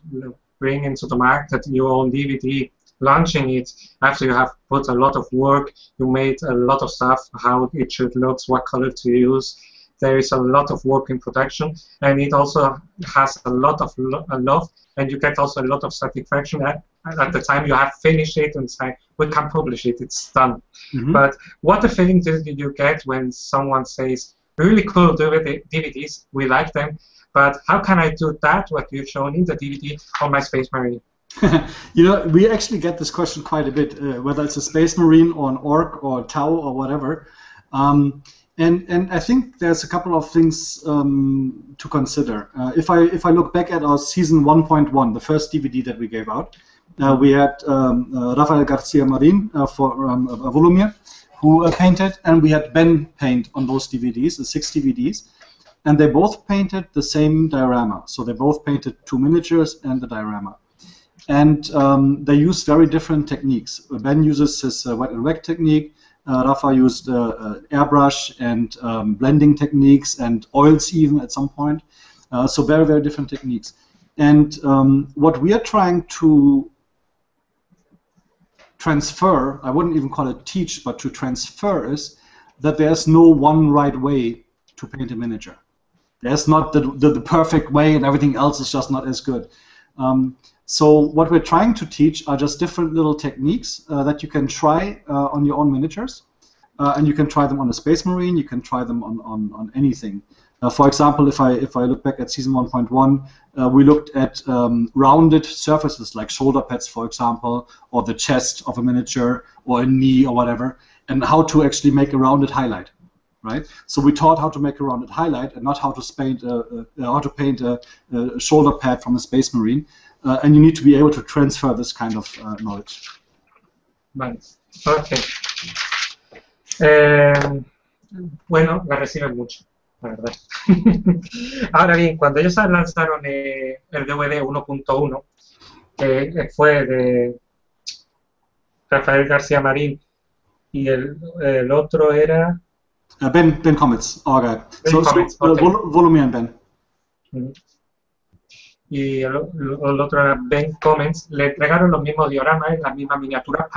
[SPEAKER 1] bring into the market your own DVD, launching it after you have put a lot of work, you made a lot of stuff, how it should look, what color to use. There is a lot of work in production, and it also has a lot of love, and you get also a lot of satisfaction at the time you have finished it and say, we can publish it, it's done. Mm-hmm. But what the feeling do you get when someone says, really cool DVDs, we like them, but how can I do that, what you've shown in the DVD on my Space Marine?
[SPEAKER 3] You know, we actually get this question quite a bit, whether it's a Space Marine or an Orc or a Tau or whatever. And I think there's a couple of things to consider. If I look back at our season 1.1, the first DVD that we gave out, we had Rafael Garcia Marin for Volumia, who painted, and we had Ben paint on those DVDs, the 6 DVDs, and they both painted the same diorama. So they both painted 2 miniatures and the diorama. And they used very different techniques. Ben uses his wet and wet technique, Rafa used airbrush and blending techniques and oils even at some point. So very, very different techniques. And what we are trying to transfer, I wouldn't even call it teach, but to transfer, is that there's no one right way to paint a miniature. There's not the perfect way, and everything else is just not as good. So what we're trying to teach are just different little techniques that you can try on your own miniatures. And you can try them on a Space Marine, you can try them on anything. For example, if I look back at season 1.1, we looked at rounded surfaces like shoulder pads, for example, or the chest of a miniature, or a knee, or whatever, and how to actually make a rounded highlight, right? So we taught how to make a rounded highlight, and not how to paint a shoulder pad from a Space Marine. And you need to be able to transfer this kind of knowledge.
[SPEAKER 1] Vale. Okay. Bueno, la reciben mucho, la verdad. Ahora bien, cuando ellos lanzaron el DVD 1.1, que fue Rafael García Marín y el otro era...
[SPEAKER 3] Ben Comets, our guy.
[SPEAKER 1] Ben Comets, okay.
[SPEAKER 3] Volumir and Ben.
[SPEAKER 1] Y el otro era Ben Comets. Le entregaron los mismos dioramas, las mismas miniaturas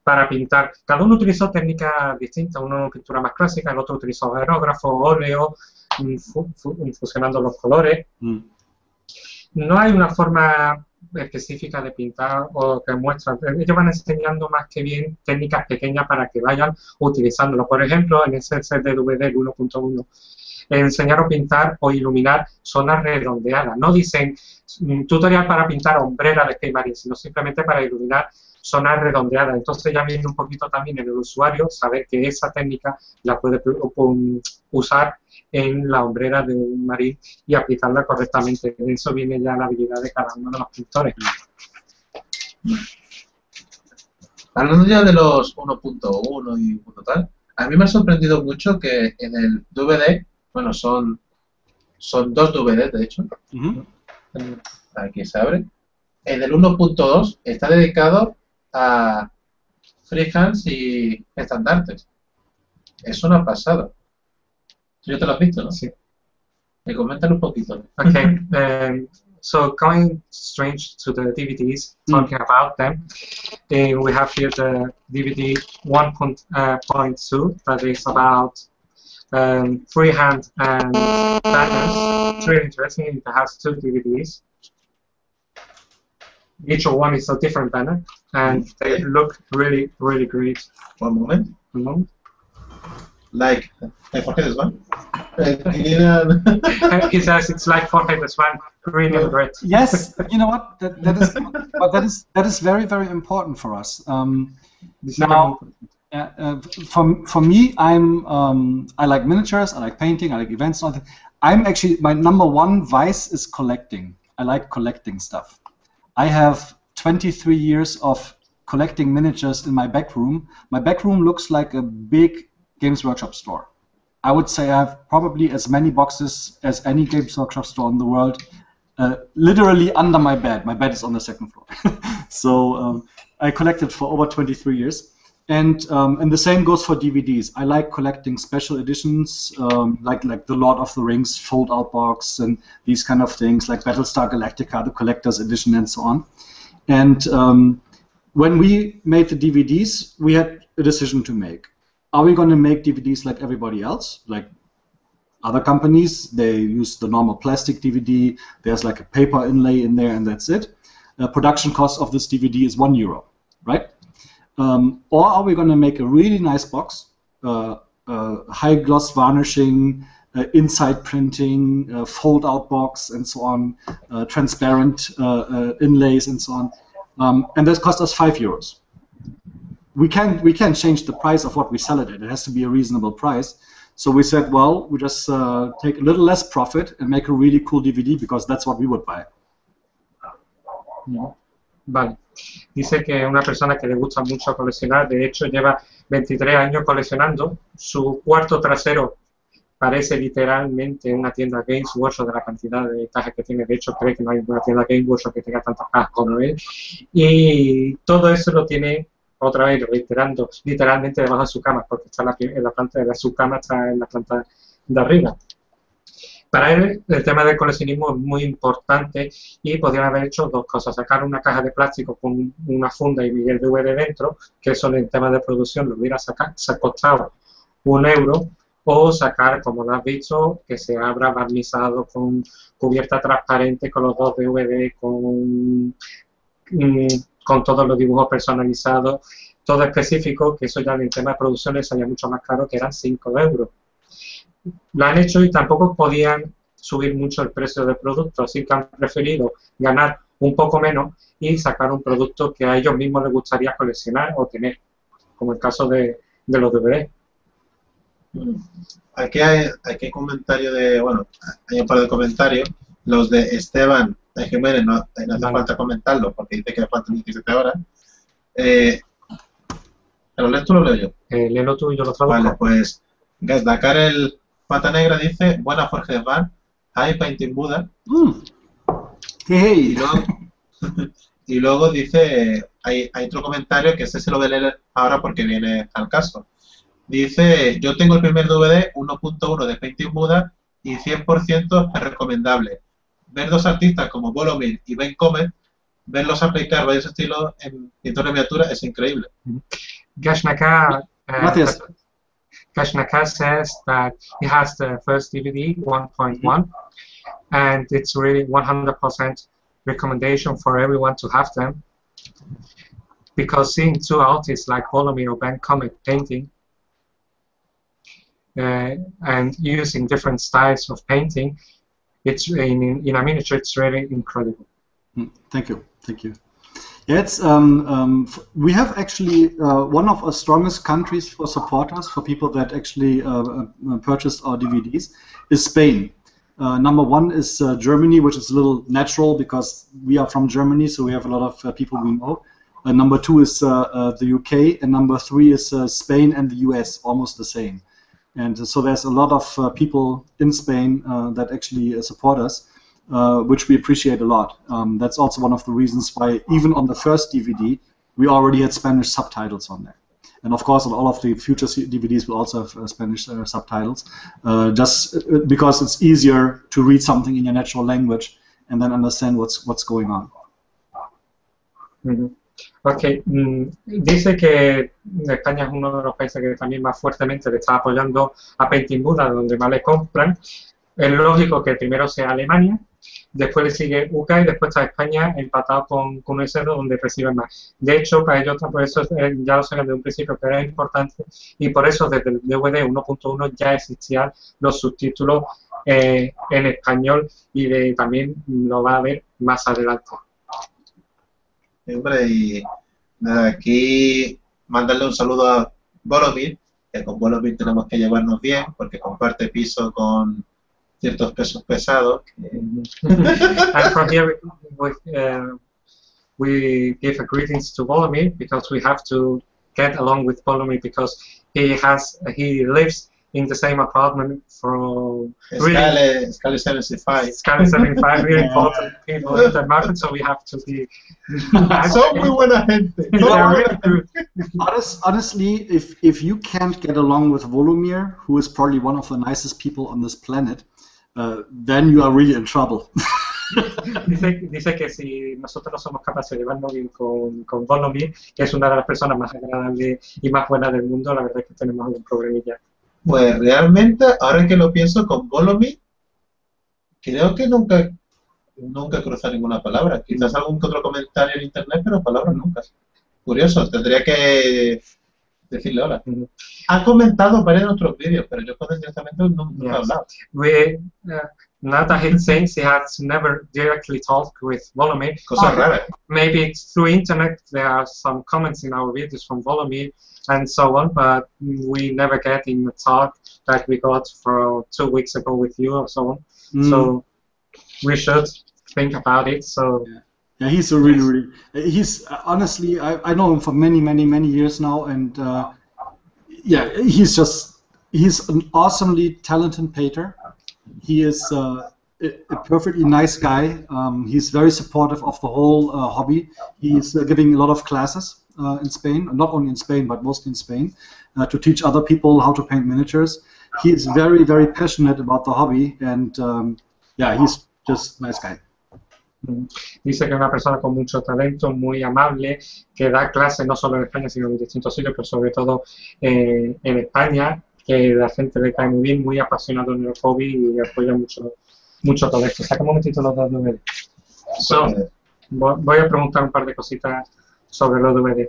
[SPEAKER 1] para pintar. Cada uno utilizó técnicas distintas, uno pintura más clásica, el otro utilizó aerógrafo, óleo, fusionando los colores. No hay una forma específica de pintar o que muestran. Ellos van enseñando más que bien técnicas pequeñas para que vayan utilizándolo. Por ejemplo, en ese set de DVD, el 1.1, enseñaron a pintar o iluminar zonas redondeadas. No dicen tutorial para pintar hombreras de Space Marine, sino simplemente para iluminar zonas redondeadas. Entonces ya viene un poquito también en el usuario saber que esa técnica la puede usar en la hombrera de un marín y aplicarla correctamente. De eso viene ya la habilidad de cada uno de los pintores.
[SPEAKER 2] Hablando ya de los 1.1 y punto tal, a mí me ha sorprendido mucho que en el DVD, bueno, son dos DVDs de hecho, aquí se abre, en el 1.2 está dedicado a freehands y estandartes. Es una pasada. ¿Tú ya te lo has visto, no?
[SPEAKER 1] Sí.
[SPEAKER 2] Me comentan un poquito.
[SPEAKER 1] Okay, so going strange to the DVDs, talking about them, we have here the DVD 1.2 that is about freehand and banners. It's really interesting. It has 2 DVDs. Each one is a different banner, and they look really, really great.
[SPEAKER 2] One moment.
[SPEAKER 1] One moment.
[SPEAKER 2] Like Jorge Desván.
[SPEAKER 1] He says it's like Jorge Desván, green and red.
[SPEAKER 3] Yes, you know what? That is very, very important for us. Now, for me, I like miniatures, I like painting, I like events. I'm actually, my #1 vice is collecting. I like collecting stuff. I have 23 years of collecting miniatures in my back room. My back room looks like a big Games Workshop store. I would say I have probably as many boxes as any Games Workshop store in the world, literally under my bed. My bed is on the 2nd floor. So I collected for over 23 years. And the same goes for DVDs. I like collecting special editions, like the Lord of the Rings fold-out box and these kind of things, like Battlestar Galactica, the collector's edition, and so on. And when we made the DVDs, we had a decision to make. Are we going to make DVDs like everybody else? Like other companies, they use the normal plastic DVD, there's like a paper inlay in there and that's it. Production cost of this DVD is €1, right? Or are we going to make a really nice box, high gloss varnishing, inside printing, fold out box and so on, transparent inlays and so on, and that cost us €5. We can't change the price of what we sell it at. It has to be a reasonable price. So we said, well, we just take a little less profit and make a really cool DVD because that's what we would buy.
[SPEAKER 1] Vale. Dice que es una persona que le gusta mucho coleccionar. De hecho, lleva 23 años coleccionando. Su cuarto trasero parece literalmente una tienda Games Workshop de la cantidad de cajas que tiene. De hecho, cree que no hay una tienda Games Workshop que tenga tantas cajas como él. Y todo eso lo tiene, otra vez reiterando, literalmente debajo de su cama, porque está en la planta de su cama, está en la planta de arriba. Para él, el tema del coleccionismo es muy importante y podrían haber hecho 2 cosas: sacar una caja de plástico con una funda y el DVD dentro, que eso en el tema de producción lo hubiera costado €1, o sacar, como lo has visto, que se abra barnizado con cubierta transparente, con los 2 DVD, con todos los dibujos personalizados, todo específico, que eso ya en el tema de producción les salía mucho más caro, que eran €5. Lo han hecho y tampoco podían subir mucho el precio del producto, así que han preferido ganar un poco menos y sacar un producto que a ellos mismos les gustaría coleccionar o tener, como el caso de los DVD.
[SPEAKER 2] Aquí hay comentario de, bueno, hay un par de comentarios, los de Esteban de Jiménez, no hace falta comentarlo porque dice que faltan 17 horas. ¿Lo lees tú o lo leo yo?
[SPEAKER 1] Léelo tú y yo lo traduzco.
[SPEAKER 2] Vale, pues Gasdacar el Pata Negra dice: buena Jorge Desván, hi Painting Buda.
[SPEAKER 3] Hey.
[SPEAKER 2] Y luego dice, hay otro comentario que ese se lo voy a leer ahora porque viene al caso. Dice, yo tengo el primer DVD 1.1 de Painting Buddha y 100% es recomendable. Ver dos artistas como Volomir y Ben Comet, verlos aplicar varios estilos en pintura de miniatura es increíble.
[SPEAKER 1] Gashnaka,
[SPEAKER 3] Gracias.
[SPEAKER 1] Gashnaka says that he has the first DVD 1.1 and it's really 100% recommendation for everyone to have them because seeing two artists like Volomir or Ben Comet painting and using different styles of painting, it's in a miniature, it's really incredible.
[SPEAKER 3] Thank you, thank you. Yeah, it's we have actually one of our strongest countries for supporters, for people that actually purchased our DVDs, is Spain. Number one is Germany, which is a little natural because we are from Germany, so we have a lot of people we know. Number two is the UK, and number three is Spain and the US, almost the same. And so there's a lot of people in Spain that actually support us, which we appreciate a lot. That's also one of the reasons why even on the first DVD, we already had Spanish subtitles on there. And of course, on all of the future DVDs will also have Spanish subtitles, just because it's easier to read something in your natural language and then understand what's going on.
[SPEAKER 1] Mm-hmm. Ok, dice que España es uno de los países que también más fuertemente le está apoyando a Painting Buddha, donde más le compran. Es lógico que primero sea Alemania, después le sigue UK y después está España empatado con US, donde reciben más. De hecho, para ellos, por eso ya lo saben desde un principio que era importante y por eso desde el DVD 1.1 ya existían los subtítulos en español y también lo va a ver más adelante.
[SPEAKER 2] Hombre, y nada, aquí mandarle un saludo a Volomir, que con Volomir tenemos que llevarnos bien porque comparte piso con ciertos pesos pesados.
[SPEAKER 1] And from here we give a greetings to Volomir because we have to get along with Volomir because he lives in the same apartment from
[SPEAKER 2] Scale 75.
[SPEAKER 1] Scale 75, really important people in the market, so we have to be.
[SPEAKER 2] Son muy buena gente.
[SPEAKER 3] Honestly, if you can't get along with Volomir, who is probably one of the nicest people on this planet, then you are really in trouble.
[SPEAKER 1] Dice que si nosotros no somos capaces de llevarnos bien con Volomir, que es una de las personas más agradables y más buenas del mundo, la verdad es que tenemos algún problemilla.
[SPEAKER 2] Pues realmente, ahora que lo pienso con Volomir, creo que nunca cruzado ninguna palabra. Quizás algún que otro comentario en internet, pero palabras nunca. Curioso, tendría que decirle hola. Ha comentado varios de nuestros vídeos, pero yo con él directamente nunca he hablado.
[SPEAKER 1] Now that he says he has never directly talked with Volomir.
[SPEAKER 2] Cosas raras.
[SPEAKER 1] Maybe through internet there are some comments in our videos from Volomir and so on, but we never get in the talk that we got for 2 weeks ago with you or so on. So we should think about it. So
[SPEAKER 3] yeah, he's a really he's honestly I know him for many years now, and yeah, he's an awesomely talented painter. He is a perfectly nice guy. He's very supportive of the whole hobby. He's giving a lot of classes in Spain, not only in Spain, but mostly in Spain, to teach other people how to paint miniatures. He is very passionate about the hobby, and yeah, he's just a nice guy.
[SPEAKER 1] Dice que es una persona con mucho talento, muy amable, que da clases no solo en España, sino en distintos sitios, pero sobre todo en España, que la gente le cae muy bien, muy apasionado en el hobby y apoya mucho todo esto. Saca un momentito los dos DVD. Voy a preguntar un par de cositas sobre los DVD.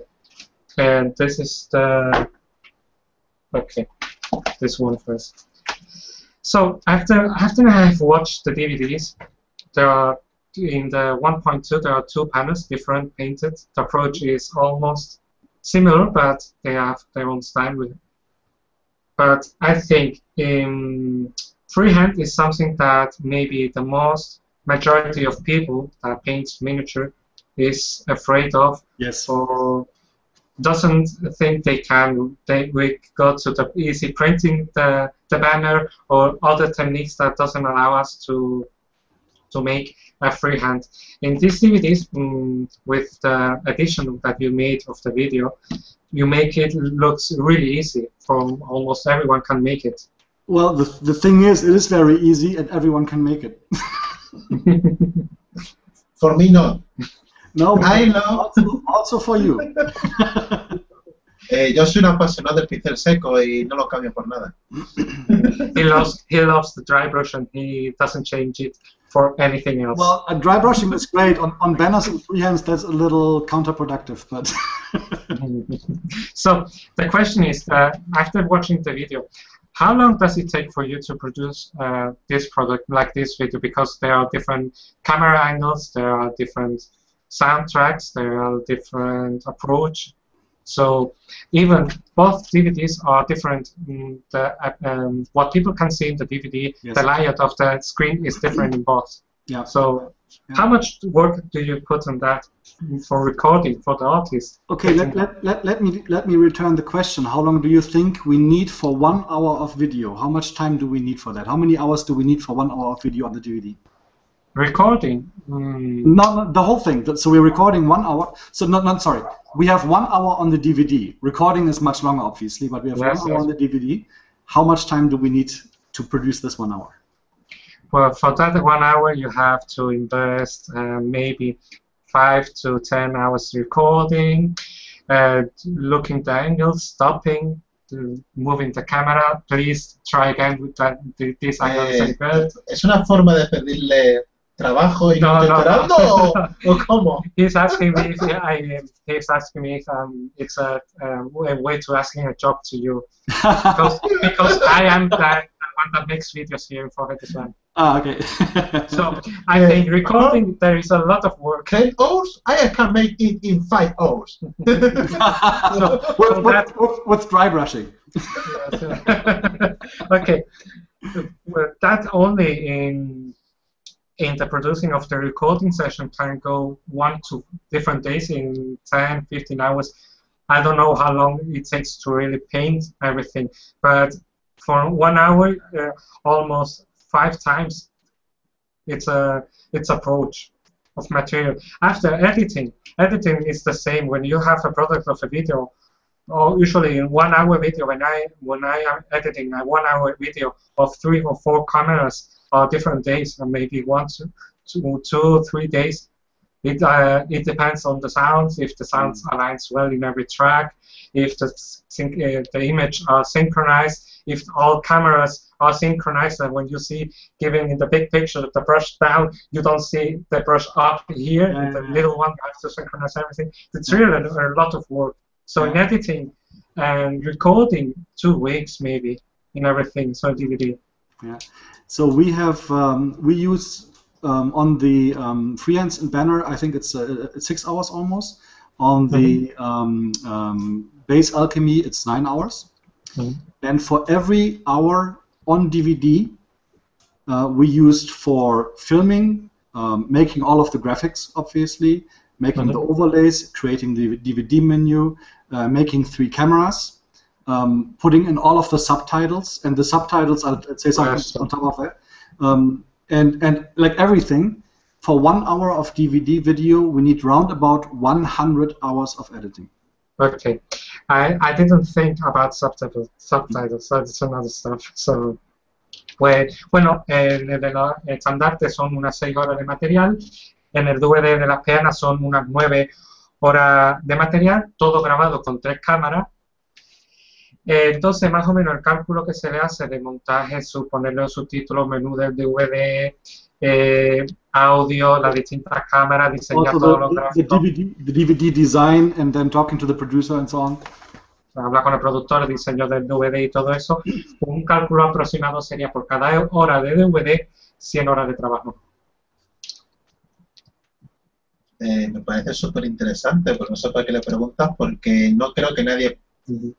[SPEAKER 1] This is the... Okay, this one first. So, after I've watched the DVDs, there are, in the 1.2, there are 2 panels, different painted. The approach is almost similar, but they have their own style with it. But I think freehand is something that maybe the majority of people that paint miniature is afraid of.
[SPEAKER 3] Yes.
[SPEAKER 1] Or doesn't think we go to the easy printing the banner or other techniques that doesn't allow us to to make a freehand. In these DVDs, with the edition that you made of the video, you make it looks really easy. For almost everyone can make it.
[SPEAKER 3] Well, the thing is, it is very easy, and everyone can make it.
[SPEAKER 2] For me, no.
[SPEAKER 3] No,
[SPEAKER 2] I know.
[SPEAKER 3] Also for you.
[SPEAKER 2] Yo soy un apasionado del pincel seco y no lo cambio por nada.
[SPEAKER 1] He loves the dry brush and he doesn't change it for anything else.
[SPEAKER 3] Well, dry brushing is great. On banners and freehands, that's a little counterproductive, but.
[SPEAKER 1] So the question is, after watching the video, how long does it take for you to produce this product, like this video? Because there are different camera angles, there are different soundtracks, there are different approach. So even both DVDs are different. What people can see in the DVD,
[SPEAKER 3] yes.
[SPEAKER 1] The layout of the screen is different in both.
[SPEAKER 3] Yeah.
[SPEAKER 1] So how much work do you put on that for recording for the artist?
[SPEAKER 3] Okay, let me return the question. How long do you think we need for 1 hour of video? How much time do we need for that? How many hours do we need for 1 hour of video on the DVD?
[SPEAKER 1] Recording?
[SPEAKER 3] No, the whole thing. So we're recording 1 hour. So sorry. We have 1 hour on the DVD. Recording is much longer, obviously, but we have 1 hour on the DVD. How much time do we need to produce this 1 hour?
[SPEAKER 1] Well, for that 1 hour, you have to invest maybe 5 to 10 hours recording, looking the angles, stopping, moving the camera. Please try again with this angle.
[SPEAKER 2] Es una forma de pedirle trabajo y no ¿O cómo?
[SPEAKER 1] He's asking me if it's a way to asking a job to you because I am the one that makes videos here for Venezuela.
[SPEAKER 3] Ah, okay.
[SPEAKER 1] So I think recording there is a lot of work.
[SPEAKER 2] 10 hours? I can make it in 5 hours.
[SPEAKER 3] With dry brushing.
[SPEAKER 1] Okay, well, that only in the producing of the recording session can go 1 to different days in 10, 15 hours. I don't know how long it takes to really paint everything, but for 1 hour, almost 5 times its approach of material. After editing is the same. When you have a product of a video, or usually in 1 hour video, when I am editing a 1 hour video of 3 or 4 cameras, or different days, or maybe 1 to 2, 3 days. It depends on the sounds, if the sounds aligns well in every track, if the image are synchronized, if all cameras are synchronized, and when you see, given in the big picture, the brush down, you don't see the brush up here, the little one, you have to synchronize everything. It's really a lot of work. So in editing and recording, 2 weeks maybe in everything, so DVD.
[SPEAKER 3] Yeah. So we have we use on the freehands and banner, I think it's 6 hours almost. On the base alchemy, it's 9 hours. And for every hour on DVD, we used for filming, making all of the graphics, obviously, making the overlays, creating the DVD menu, making 3 cameras. Putting in all of the subtitles, and the subtitles, I'll say something on top of that, and like everything, for 1 hour of DVD video, we need round about 100 hours of editing.
[SPEAKER 1] Okay, I didn't think about subtitles, so it's another stuff. So, bueno, en el estandarte son unas 6 horas de material, en el DVD de las peanas son unas 9 horas de material, todo grabado con 3 cámaras. Entonces, más o menos el cálculo que se le hace de montaje, ponerle los subtítulos, menú del DVD, audio, las distintas cámaras, diseñar todo lo gráfico.
[SPEAKER 3] The DVD design and then talking to the producer and so on.
[SPEAKER 1] Habla con el productor, el diseño del DVD y todo eso. Un cálculo aproximado sería por cada hora de DVD, 100 horas de trabajo.
[SPEAKER 2] Me parece súper interesante, pues no sé para qué le preguntas, porque no creo que nadie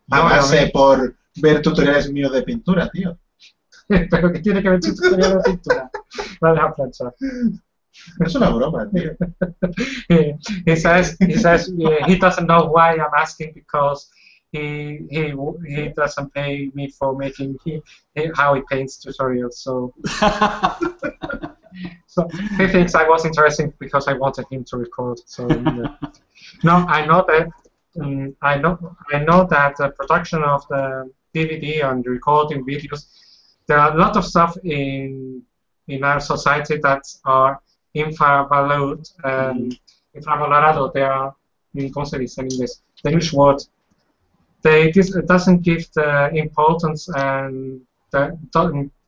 [SPEAKER 2] pagase por ver tutoriales míos de pintura, tío.
[SPEAKER 1] Pero ¿qué tiene que ver tu tutorial de pintura? Vale, a planchar.
[SPEAKER 2] Es una broma, tío.
[SPEAKER 1] He says he doesn't know why I'm asking, because he doesn't pay me for making how he paints tutorials. So so he thinks I was interesting because I wanted him to record. So no, I know that I know that the production of the DVD and recording videos, there are a lot of stuff in our society that are infravalorado. Infravalorado. They are, ¿cómo se dice en inglés? The English word. It doesn't give the importance, and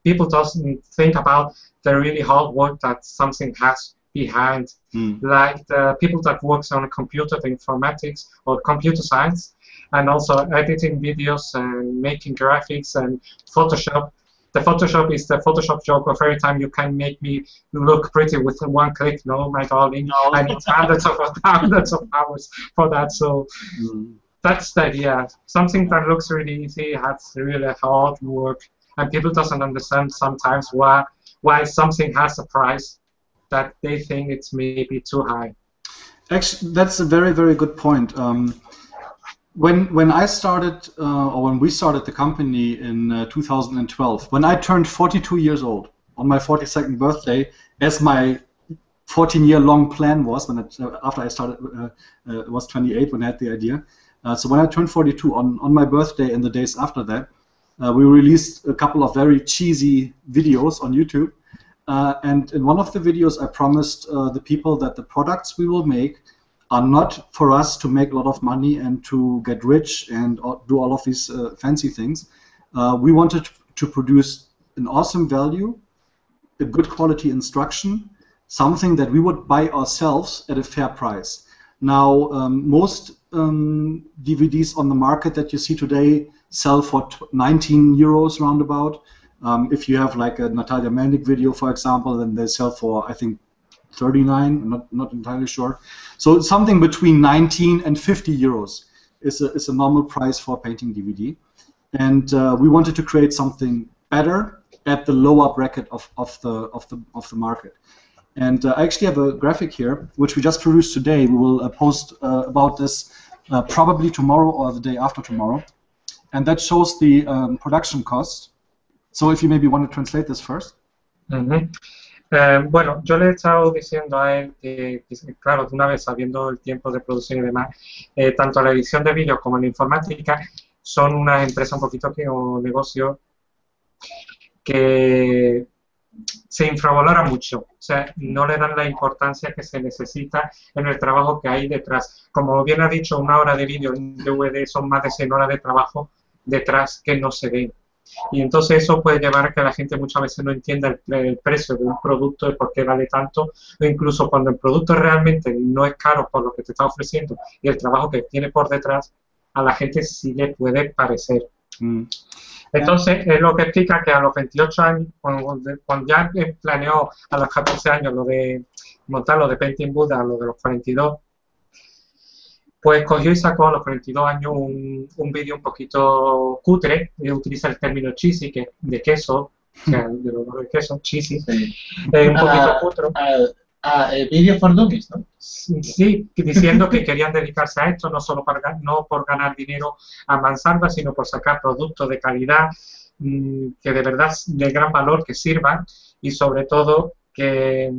[SPEAKER 1] people doesn't think about the really hard work that something has behind. Like the people that works on computer informatics or computer science, and also editing videos and making graphics and Photoshop. The Photoshop is the Photoshop joke of every time you can make me look pretty with one click. No, my darling, no. I need hundreds of hours for that. So that's the idea. Something that looks really easy has really hard work, and people doesn't understand sometimes why something has a price that they think it's maybe too high.
[SPEAKER 3] Actually, that's a very, very good point. When I started, or when we started the company in 2012, when I turned 42 years old on my 42nd birthday, as my 14-year-long plan was, after I started, was 28 when I had the idea. So when I turned 42, on my birthday and the days after that, we released a couple of very cheesy videos on YouTube. And in one of the videos, I promised the people that the products we will make are not for us to make a lot of money and to get rich and do all of these fancy things. We wanted to produce an awesome value, a good quality instruction, something that we would buy ourselves at a fair price. Now, most DVDs on the market that you see today sell for 19 euros roundabout. If you have like a Natalia Melnik video, for example, then they sell for, I think, 39. I'm not entirely sure. So something between 19 and 50 euros is a normal price for a painting DVD. And we wanted to create something better at the lower bracket of the market. And I actually have a graphic here, which we just produced today. We will post about this probably tomorrow or the day after tomorrow. And that shows the production cost. So if you maybe want to translate this first.
[SPEAKER 1] Bueno, yo le he estado diciendo a él que, claro, de una vez sabiendo el tiempo de producción y demás, tanto la edición de vídeos como la informática son una empresa un poquito o negocio que se infravalora mucho, o sea, no le dan la importancia que se necesita en el trabajo que hay detrás. Como bien ha dicho, una hora de vídeo en DVD son más de 100 horas de trabajo detrás que no se ven. Y entonces eso puede llevar a que la gente muchas veces no entienda el precio de un producto, de por qué vale tanto, o incluso cuando el producto realmente no es caro por lo que te está ofreciendo y el trabajo que tiene por detrás, a la gente sí le puede parecer. Entonces, es lo que explica que a los 28 años, cuando ya planeó a los 14 años lo de montar lo de Painting Buddha, lo de los 42, pues cogió y sacó a los 42 años un vídeo un poquito cutre, utiliza el término cheesy, que de queso, o sea, de los de queso, cheesy,
[SPEAKER 2] Sí.
[SPEAKER 1] un poquito cutre.
[SPEAKER 2] Video for Dummies, ¿no?
[SPEAKER 1] Sí, diciendo que querían dedicarse a esto, no solo no por ganar dinero a mansalva, sino por sacar productos de calidad, que de verdad de gran valor, que sirvan, y sobre todo que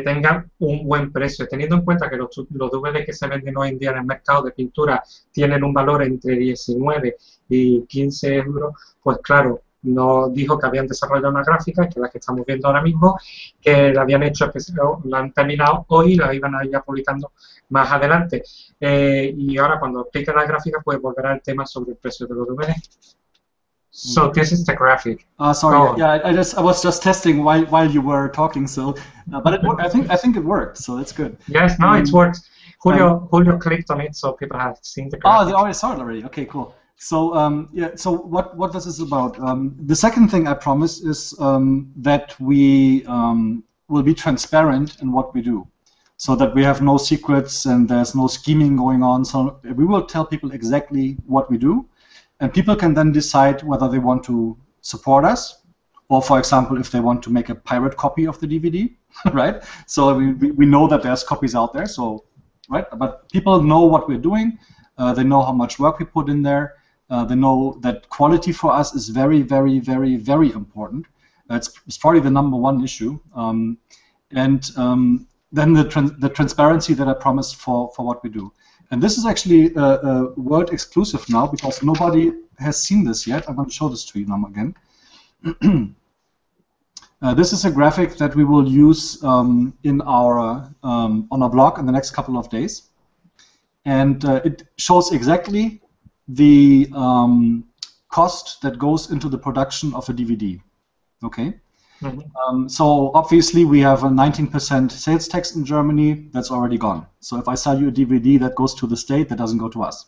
[SPEAKER 1] tengan un buen precio, teniendo en cuenta que los DVD que se venden hoy en día en el mercado de pintura tienen un valor entre 19 y 15 euros, pues claro, nos dijo que habían desarrollado una gráfica, que es la que estamos viendo ahora mismo, que la habían hecho, la han terminado hoy y la iban a ir publicando más adelante. Y ahora cuando explique la gráfica, pues volverá al tema sobre el precio de los DVD. So this is the graphic.
[SPEAKER 3] Sorry, yeah, I was just testing while you were talking. So, but I think it worked. So that's good.
[SPEAKER 1] Yes, no, it works. Julio clicked on it, so people have seen the graphic.
[SPEAKER 3] Oh, they already saw it already. Okay, cool. So yeah, so what this is about? The second thing I promise is that we will be transparent in what we do, so that we have no secrets and there's no scheming going on. So we will tell people exactly what we do. And people can then decide whether they want to support us, or, for example, if they want to make a pirate copy of the DVD, right? So we know that there's copies out there, so right. But people know what we're doing. They know how much work we put in there. They know that quality for us is very, very, very, very important. It's probably the #1 issue. Then the transparency that I promised for what we do. And this is actually a world exclusive now because nobody has seen this yet. I'm going to show this to you now again. This is a graphic that we will use in our on our blog in the next couple of days, and it shows exactly the cost that goes into the production of a DVD. Okay. Mm-hmm. So obviously we have a 19% sales tax in Germany. That's already gone. So if I sell you a DVD, that goes to the state. That doesn't go to us.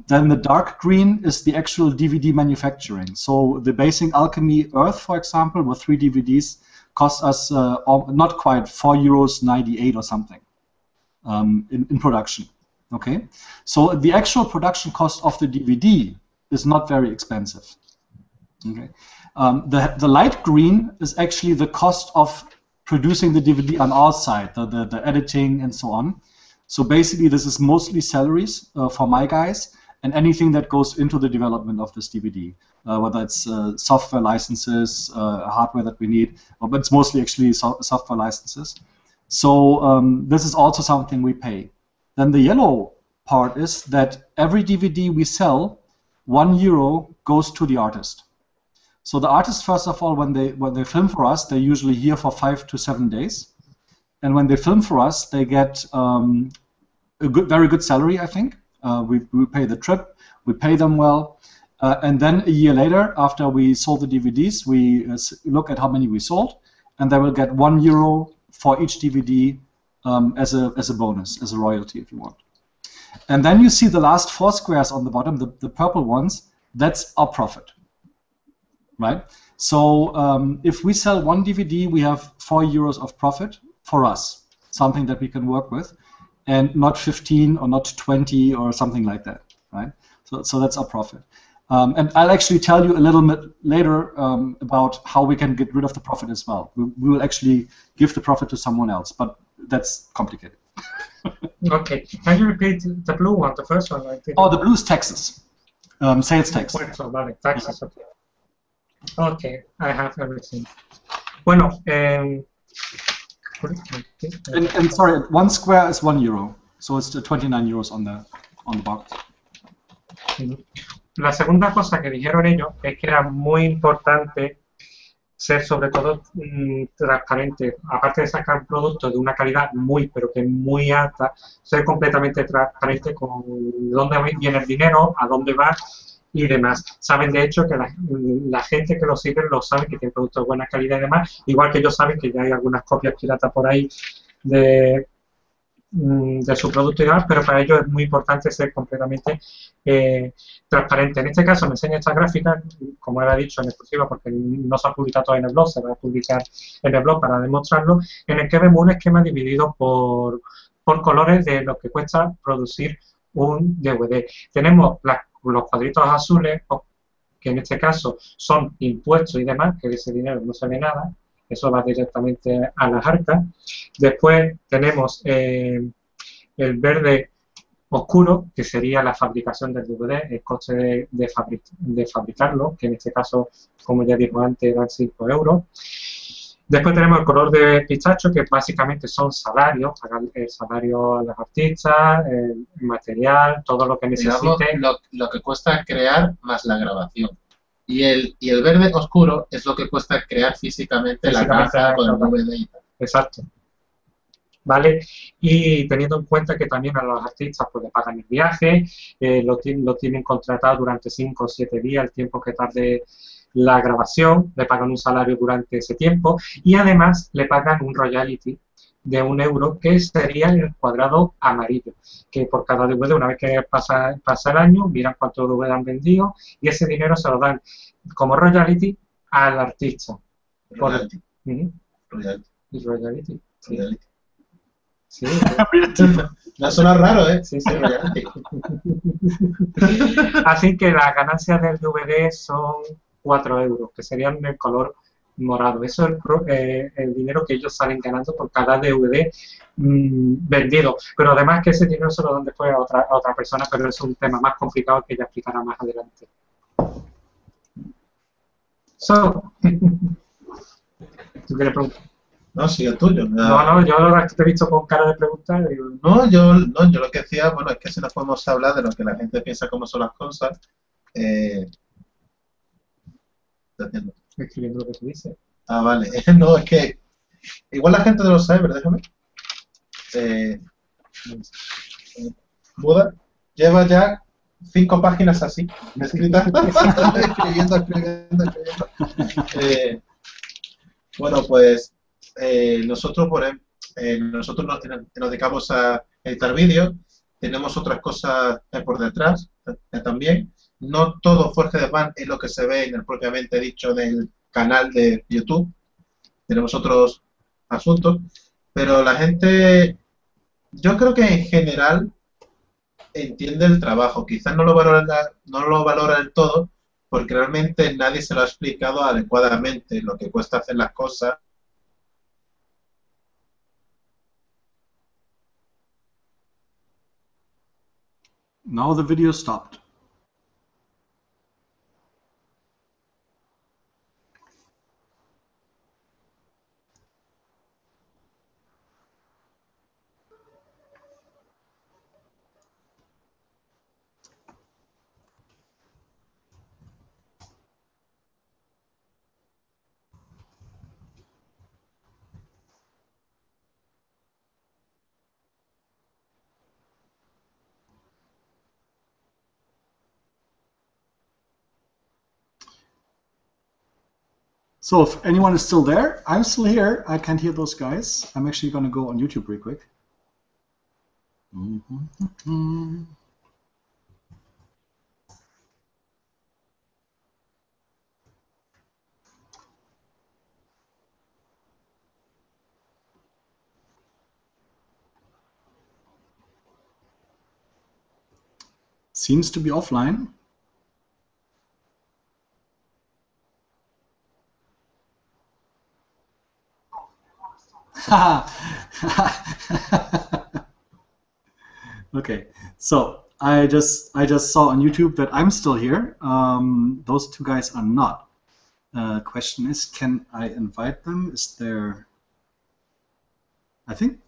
[SPEAKER 3] Then the dark green is the actual DVD manufacturing. So the Basing Alchemy Earth, for example, with 3 DVDs, costs us not quite €4.98 or something in production. Okay, so the actual production cost of the DVD is not very expensive. Okay, the light green is actually the cost of producing the DVD on our side, the editing and so on. So basically, this is mostly salaries for my guys and anything that goes into the development of this DVD, whether it's software licenses, hardware that we need, but it's mostly actually software licenses. So this is also something we pay. Then the yellow part is that every DVD we sell, €1 goes to the artist. So the artist, first of all, when they film for us, they're usually here for 5 to 7 days. And when they film for us, they get a very good salary, I think. We pay the trip, we pay them well, and then a year later, after we sold the DVDs, we look at how many we sold, and they will get €1 for each DVD as a bonus, as a royalty, if you want. And then you see the last 4 squares on the bottom, the purple ones. That's our profit, right? So if we sell 1 DVD, we have €4 of profit for us, something that we can work with, and not 15 or not 20 or something like that, right? So that's our profit. And I'll actually tell you a little bit later about how we can get rid of the profit as well. We will actually give the profit to someone else, but that's complicated.
[SPEAKER 1] Okay, can you repeat the blue one, the first one?
[SPEAKER 3] Oh, the blue is taxes, sales tax.
[SPEAKER 1] Vale, taxes, okay. Okay, I have everything. Bueno, and
[SPEAKER 3] sorry, 1 square is €1, so it's €29 on the box.
[SPEAKER 1] La segunda cosa que dijeron ellos es que era muy importante ser sobre todo transparente, aparte de sacar un producto de una calidad muy, pero que muy alta, ser completamente transparente con dónde viene el dinero, a dónde va y demás. Saben de hecho que la gente que lo sigue lo sabe, que tiene productos de buena calidad y demás, igual que ellos saben que ya hay algunas copias piratas por ahí de su producto y demás, pero para ellos es muy importante ser completamente transparente. En este caso me enseña esta gráfica, como era dicho, en exclusiva, porque no se ha publicado todavía en el blog, se va a publicar en el blog para demostrarlo, en el que vemos un esquema dividido por colores de lo que cuesta producir un DVD. Tenemos los cuadritos azules, que en este caso son impuestos y demás, que de ese dinero no se ve nada, eso va directamente a las arcas. Después tenemos el verde oscuro, que sería la fabricación del DVD, el coste de fabricarlo, que en este caso, como ya dijo antes, eran €5. Después tenemos el color de pistacho, que básicamente son salarios, pagar el salario a los artistas, el material, todo lo que necesite.
[SPEAKER 2] Lo que cuesta crear más la grabación. Y el verde oscuro es lo que cuesta crear físicamente la caja con el DVD y tal.
[SPEAKER 1] Exacto. ¿Vale? Y teniendo en cuenta que también a los artistas pues le pagan el viaje, lo tienen contratado durante 5 o 7 días, el tiempo que tarde la grabación, le pagan un salario durante ese tiempo y además le pagan un royalty de €1, que sería el cuadrado amarillo, que por cada DVD, una vez que pasa el año, miran cuántos DVD han vendido y ese dinero se lo dan como royalty al artista.
[SPEAKER 2] Royalty.
[SPEAKER 1] Royalty. Sí.
[SPEAKER 2] Royalty.
[SPEAKER 1] Sí.
[SPEAKER 2] No suena raro, ¿eh?
[SPEAKER 1] Sí, sí. Así que las ganancias del DVD son €4, que serían el color morado. Eso es el dinero que ellos salen ganando por cada DVD vendido. Pero además que ese dinero se lo dan después a otra persona, pero es un tema más complicado que ella explicará más adelante. So, ¿tú quieres preguntar?
[SPEAKER 2] No, sigue el tuyo.
[SPEAKER 1] No, yo ahora te he visto con cara de preguntar. Digo,
[SPEAKER 2] no, yo lo que decía, bueno, es que si nos podemos hablar de lo que la gente piensa cómo son las cosas. ¿Qué estás haciendo?
[SPEAKER 1] escribiendo lo que tú dices.
[SPEAKER 2] Ah, vale. No, es que igual la gente no lo sabe, pero déjame. Buda lleva ya 5 páginas así, escritas, escribiendo. Bueno, pues nosotros, nosotros nos dedicamos a editar vídeos, tenemos otras cosas por detrás también. No todo Forge de Pan es lo que se ve en el propiamente dicho del canal de YouTube. Tenemos otros asuntos, pero la gente, yo creo que en general entiende el trabajo. Quizás no lo valora del todo, porque realmente nadie se lo ha explicado adecuadamente lo que cuesta hacer las cosas.
[SPEAKER 3] Now the video stopped. So if anyone is still there, I'm still here. I can't hear those guys. I'm actually going to go on YouTube real quick. Seems to be offline. Okay, so I just saw on YouTube that I'm still here. Those two guys are not. Question is, can I invite them? Is there? I think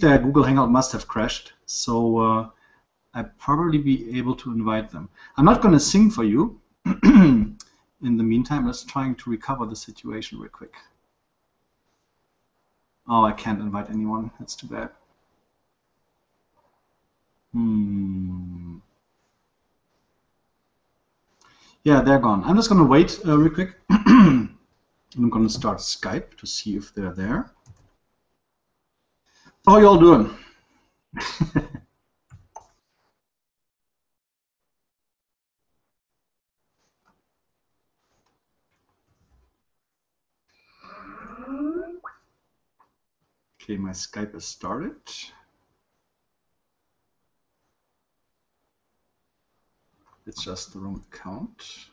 [SPEAKER 3] their Google Hangout must have crashed, so I'd probably be able to invite them. I'm not going to sing for you. In the meantime, let's trying to recover the situation real quick. Oh, I can't invite anyone. That's too bad. Yeah, they're gone. I'm just going to wait real quick. I'm going to start Skype to see if they're there. How you all doing? Okay, my Skype is started. It's just the wrong account.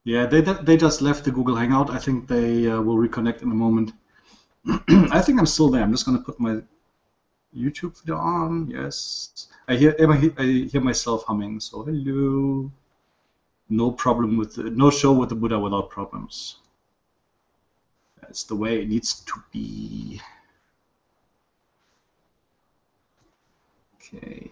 [SPEAKER 3] Yeah, they just left the Google Hangout. I think they will reconnect in a moment. I think I'm still there. I'm just going to put my YouTube video on. Yes, I hear myself humming. So hello. No problem with no show with the Buddha without problems. That's the way it needs to be. Okay.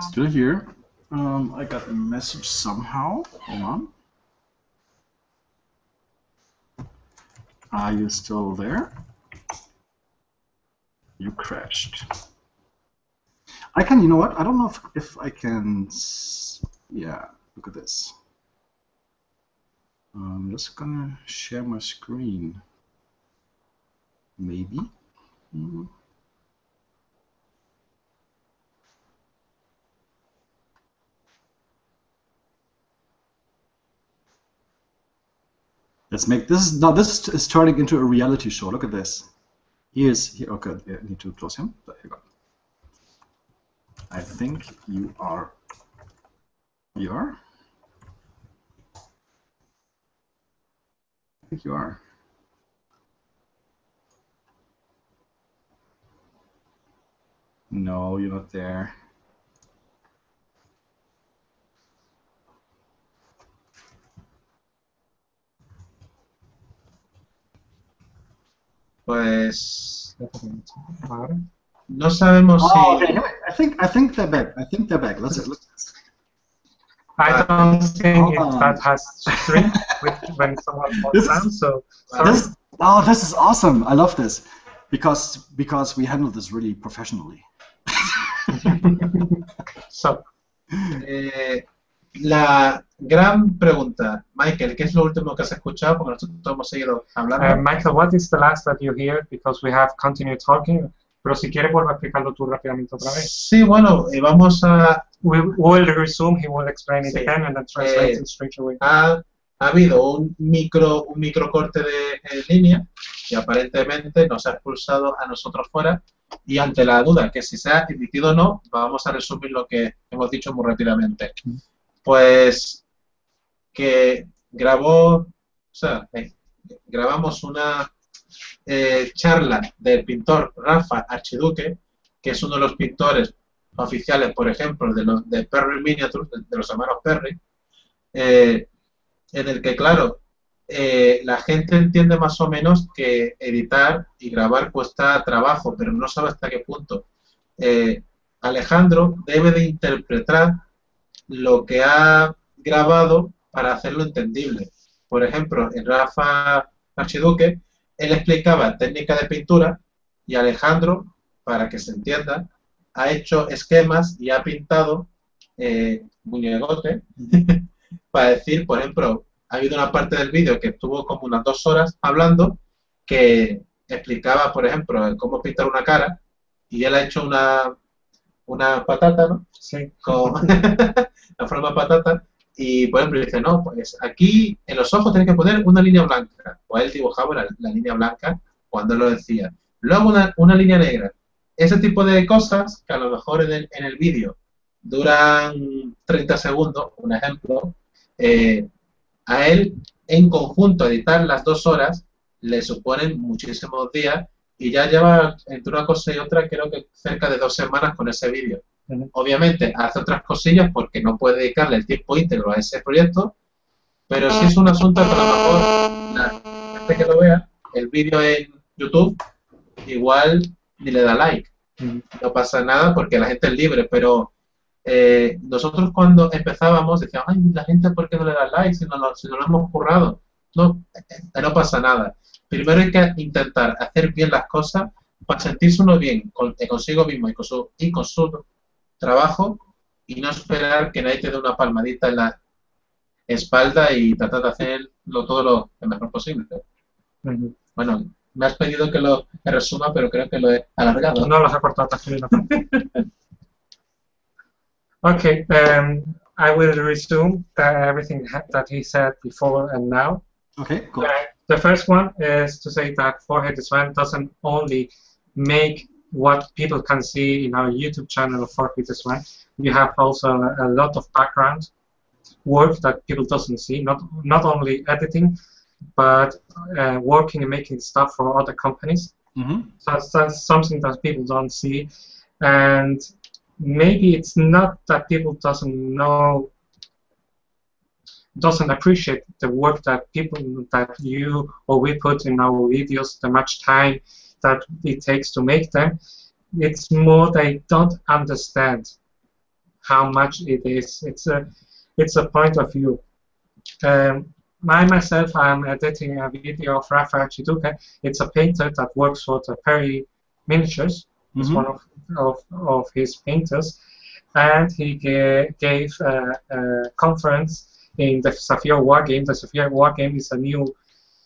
[SPEAKER 3] Still here. I got a message somehow. Hold on. Are you still there? You crashed. I can, you know what? I don't know if I can. Yeah, look at this. I'm just gonna share my screen. Maybe. Let's make this now. This is turning into a reality show. Look at this. Here. Okay, I need to close him. There you go. I think you are. You are. I think you are. No, you're not there.
[SPEAKER 2] Pues no sabemos si.
[SPEAKER 3] Okay. I think they're back. I think they're back. Let's.
[SPEAKER 1] I don't think that has shrink when someone falls down. So sorry.
[SPEAKER 3] This is awesome. I love this because we handle this really professionally.
[SPEAKER 1] So,
[SPEAKER 2] la gran pregunta, Michael, ¿qué es lo último que has escuchado? Porque nosotros hemos seguido hablando.
[SPEAKER 1] Michael, what is the last that you hear? Because we have continued talking. Pero si quieres, vuelve a explicarlo tú rápidamente otra vez.
[SPEAKER 2] Sí, bueno, vamos a...
[SPEAKER 1] We will resume, he will explain it again and then translate it straight away.
[SPEAKER 2] Ha habido un micro corte en línea y aparentemente nos ha expulsado a nosotros fuera, y ante la duda que si se ha emitido o no, vamos a resumir lo que hemos dicho muy rápidamente. Pues que grabamos una charla del pintor Rafa Archiduque, que es uno de los pintores oficiales, por ejemplo, de Perry Miniatures, de los hermanos Perry, en el que, claro, la gente entiende más o menos que editar y grabar cuesta trabajo, pero no sabe hasta qué punto. Alejandro debe de interpretar lo que ha grabado para hacerlo entendible. Por ejemplo, en Rafa Archiduque, él explicaba técnica de pintura y Alejandro, para que se entienda, ha hecho esquemas y ha pintado muñecote para decir, por ejemplo, ha habido una parte del vídeo que estuvo como unas 2 horas hablando que explicaba, por ejemplo, cómo pintar una cara, y él ha hecho una patata, ¿no?
[SPEAKER 1] Sí.
[SPEAKER 2] Con la forma patata, y por ejemplo dice, no, pues aquí en los ojos tienes que poner una línea blanca. Pues él dibujaba la línea blanca cuando lo decía. Luego una línea negra. Ese tipo de cosas que a lo mejor en el vídeo duran 30 segundos, un ejemplo, a él en conjunto editar las 2 horas le suponen muchísimos días, y ya lleva entre una cosa y otra creo que cerca de 2 semanas con ese vídeo. Obviamente hace otras cosillas porque no puede dedicarle el tiempo íntegro a ese proyecto, pero sí es un asunto que a lo mejor la gente que lo vea, el vídeo en YouTube, igual ni le da like. No pasa nada porque la gente es libre, pero nosotros cuando empezábamos decíamos, ay, la gente ¿por qué no le da like si no lo hemos currado? No pasa nada. Primero hay que intentar hacer bien las cosas para sentirse uno bien consigo mismo y con su trabajo, y no esperar que nadie te dé una palmadita en la espalda y tratar de hacerlo todo lo mejor posible. Bueno, me has pedido que lo resuma, pero creo que lo he alargado.
[SPEAKER 1] No los he cortado hasta Okay, I will resume everything that he said before and now.
[SPEAKER 3] Okay, cool.
[SPEAKER 1] The first one is to say that Jorge Desuan doesn't only make what people can see in our YouTube channel of Jorge Desuan. We have also a lot of background work that people doesn't see, not only editing, but working and making stuff for other companies. So that's something that people don't see, and maybe it's not that people doesn't appreciate the work that you or we put in our videos, the much time that it takes to make them. It's more they don't understand how much it is. It's a point of view. Myself, I'm editing a video of Rafa Archiduque. It's a painter that works for the Perry Miniatures. It's one of his painters, and he gave a conference in the Sofia War Game. The Sofia War Game is a new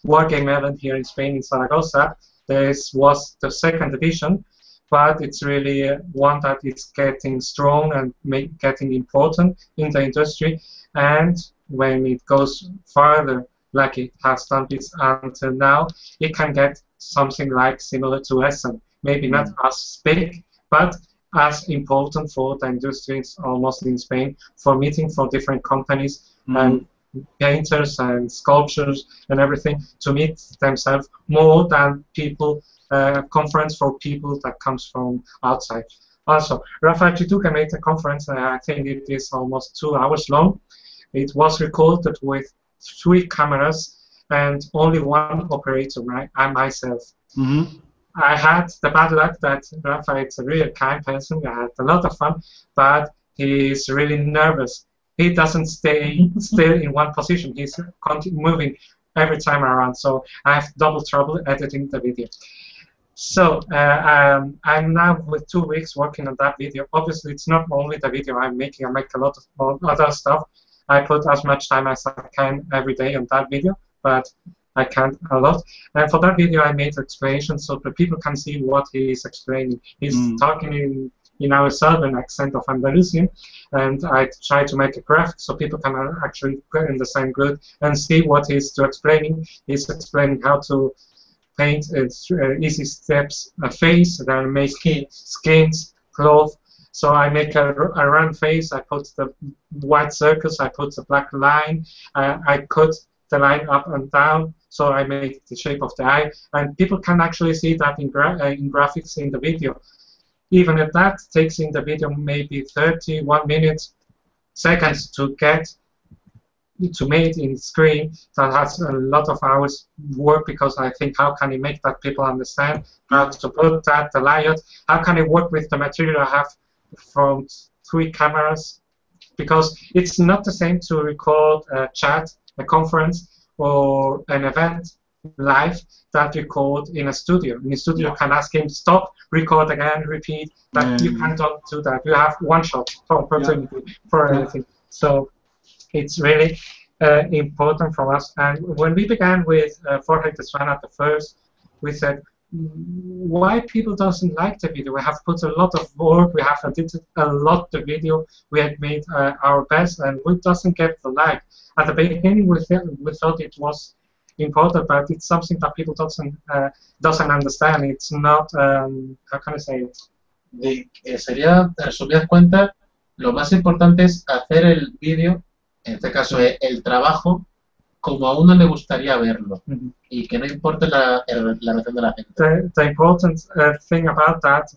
[SPEAKER 1] war game event here in Spain, in Zaragoza. This was the 2nd edition, but it's really one that is getting strong and getting important in the industry. And when it goes farther like it has done this until now, it can get something like similar to Essen. Maybe not as big, but as important for the industry, almost in Spain, for meeting for different companies and painters and sculptors and everything to meet themselves more than people, conference for people that comes from outside. Also, Rafael Chiduca made a conference, I think it is almost 2 hours long. It was recorded with 3 cameras and only 1 operator, I myself. I had the bad luck that Rafael is a really kind person. I had a lot of fun, but he's really nervous. He doesn't stay still in one position. He's moving every time around, so I have double trouble editing the video. So I'm now with 2 weeks working on that video. Obviously, it's not only the video I'm making. I make a lot of other stuff. I put as much time as I can every day on that video, but I can't a lot. And for that video, I made explanations so that people can see what he is explaining. He's talking in our southern accent of Andalusian, and I try to make a graphic so people can actually get in the same grid and see what he's explaining. He's explaining how to paint easy steps, a face, then make skins, cloth. So I make a round face, I put the white circles, I put the black line, I cut the line up and down, so I make the shape of the eye, and people can actually see that in graphics in the video. Even if that takes in the video maybe 31 seconds to get to make in screen, that has a lot of hours work, because I think how can you make that people understand how to put that, the layout, how can it work with the material I have from 3 cameras, because it's not the same to record a chat, a conference, or an event live that record in a studio. In a studio, you can ask him stop, record again, repeat, but you can't do that. You have one shot for opportunity for anything. So it's really important for us. And when we began with Jorge Tezuana at first, we said, why people doesn't like the video? We have put a lot of work, we have edited a lot the video, we had made our best, and we doesn't get the like. At the beginning, we thought it was important, but it's something that people doesn't understand. It's not, how can I say it?
[SPEAKER 2] Sería, en resumidas cuentas, lo más importante es hacer el vídeo, en este caso el trabajo, como a uno le gustaría verlo, y que no importe la reacción de la gente.
[SPEAKER 1] The important thing about that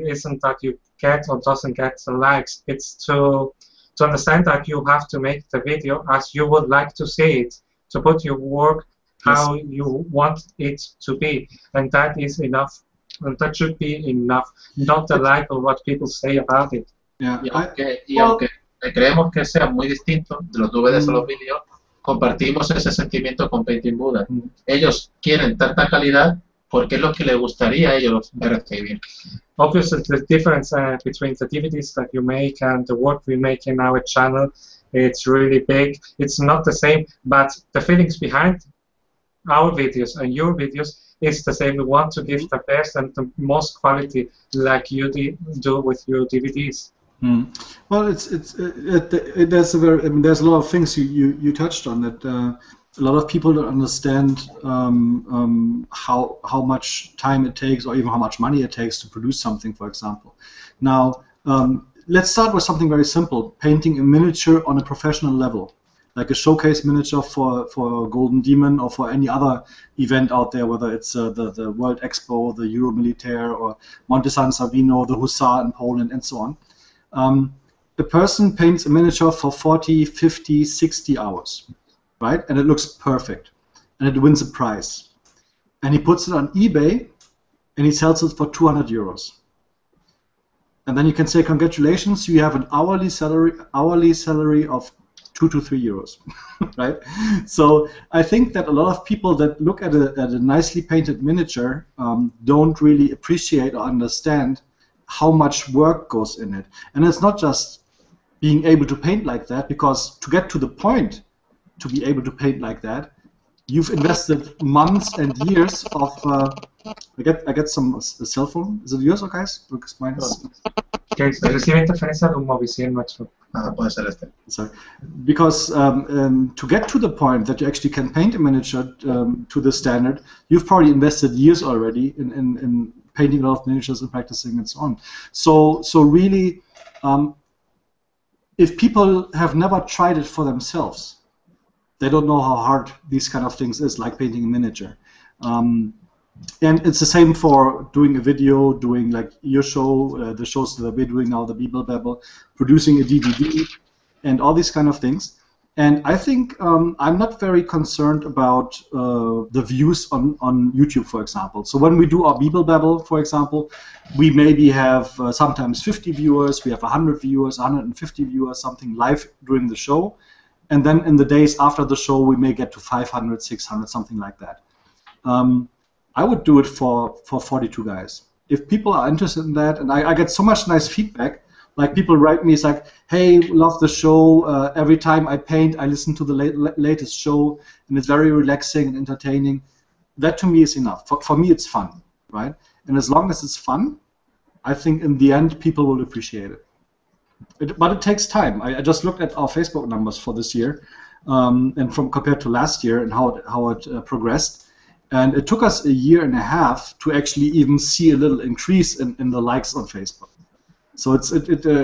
[SPEAKER 1] isn't that you get or doesn't get the likes. It's to understand that you have to make the video as you would like to see it, to put your work how you want it to be, and that is enough. And that should be enough, not the like or what people say about it.
[SPEAKER 2] Y aunque creemos que sea muy distinto de los DVDs a los vídeos, compartimos ese sentimiento con Painting Buddha. Ellos quieren tanta calidad porque es lo que les gustaría a ellos recibir.
[SPEAKER 1] Obviously, the difference between the DVDs that you make and the work we make in our channel, it's really big. It's not the same, but the feelings behind our videos and your videos is the same. We want to give the best and the most quality, like you do with your DVDs.
[SPEAKER 3] Well, there's a lot of things you touched on that. A lot of people don't understand how much time it takes, or even how much money it takes to produce something, for example. Now, let's start with something very simple: painting a miniature on a professional level, like a showcase miniature for Golden Demon or for any other event out there, whether it's the World Expo, the Euromilitaire, or Monte San Savino, the Hussar in Poland, and so on. The person paints a miniature for 40, 50, 60 hours, right? And it looks perfect, and it wins a prize. And he puts it on eBay, and he sells it for 200 euros. And then you can say, congratulations, you have an hourly salary of 2 to 3 euros, right? So I think that a lot of people that look at a nicely painted miniature don't really appreciate or understand how much work goes in it. And it's not just being able to paint like that, because to get to the point to be able to paint like that, you've invested months and years of I get a cell phone. Is it yours, guys? Because mine is...
[SPEAKER 1] Okay, recibe interferencia de un móvil, sí, el nuestro.
[SPEAKER 2] puede ser este.
[SPEAKER 3] Sorry. Because to get to the point that you actually can paint a miniature to the standard, you've probably invested years already in painting a lot of miniatures and practicing and so on. So really, if people have never tried it for themselves, they don't know how hard these kind of things is, like painting a miniature. And it's the same for doing a video, doing like your show, the shows that we're doing now, the Bibel Babel, producing a DVD, and all these kind of things. And I think I'm not very concerned about the views on YouTube, for example. So when we do our Bibel Babel, for example, we maybe have sometimes 50 viewers, we have 100 viewers, 150 viewers, something live during the show. And then in the days after the show, we may get to 500, 600, something like that. I would do it for 42 guys. If people are interested in that, and I get so much nice feedback, like people write me, it's like, hey, love the show, every time I paint, I listen to the latest show, and it's very relaxing and entertaining. That to me is enough. For me, it's fun, right? And as long as it's fun, I think in the end, people will appreciate it. But it takes time. I just looked at our Facebook numbers for this year, and from compared to last year and how it progressed. And it took us a year and a half to actually even see a little increase in the likes on Facebook. So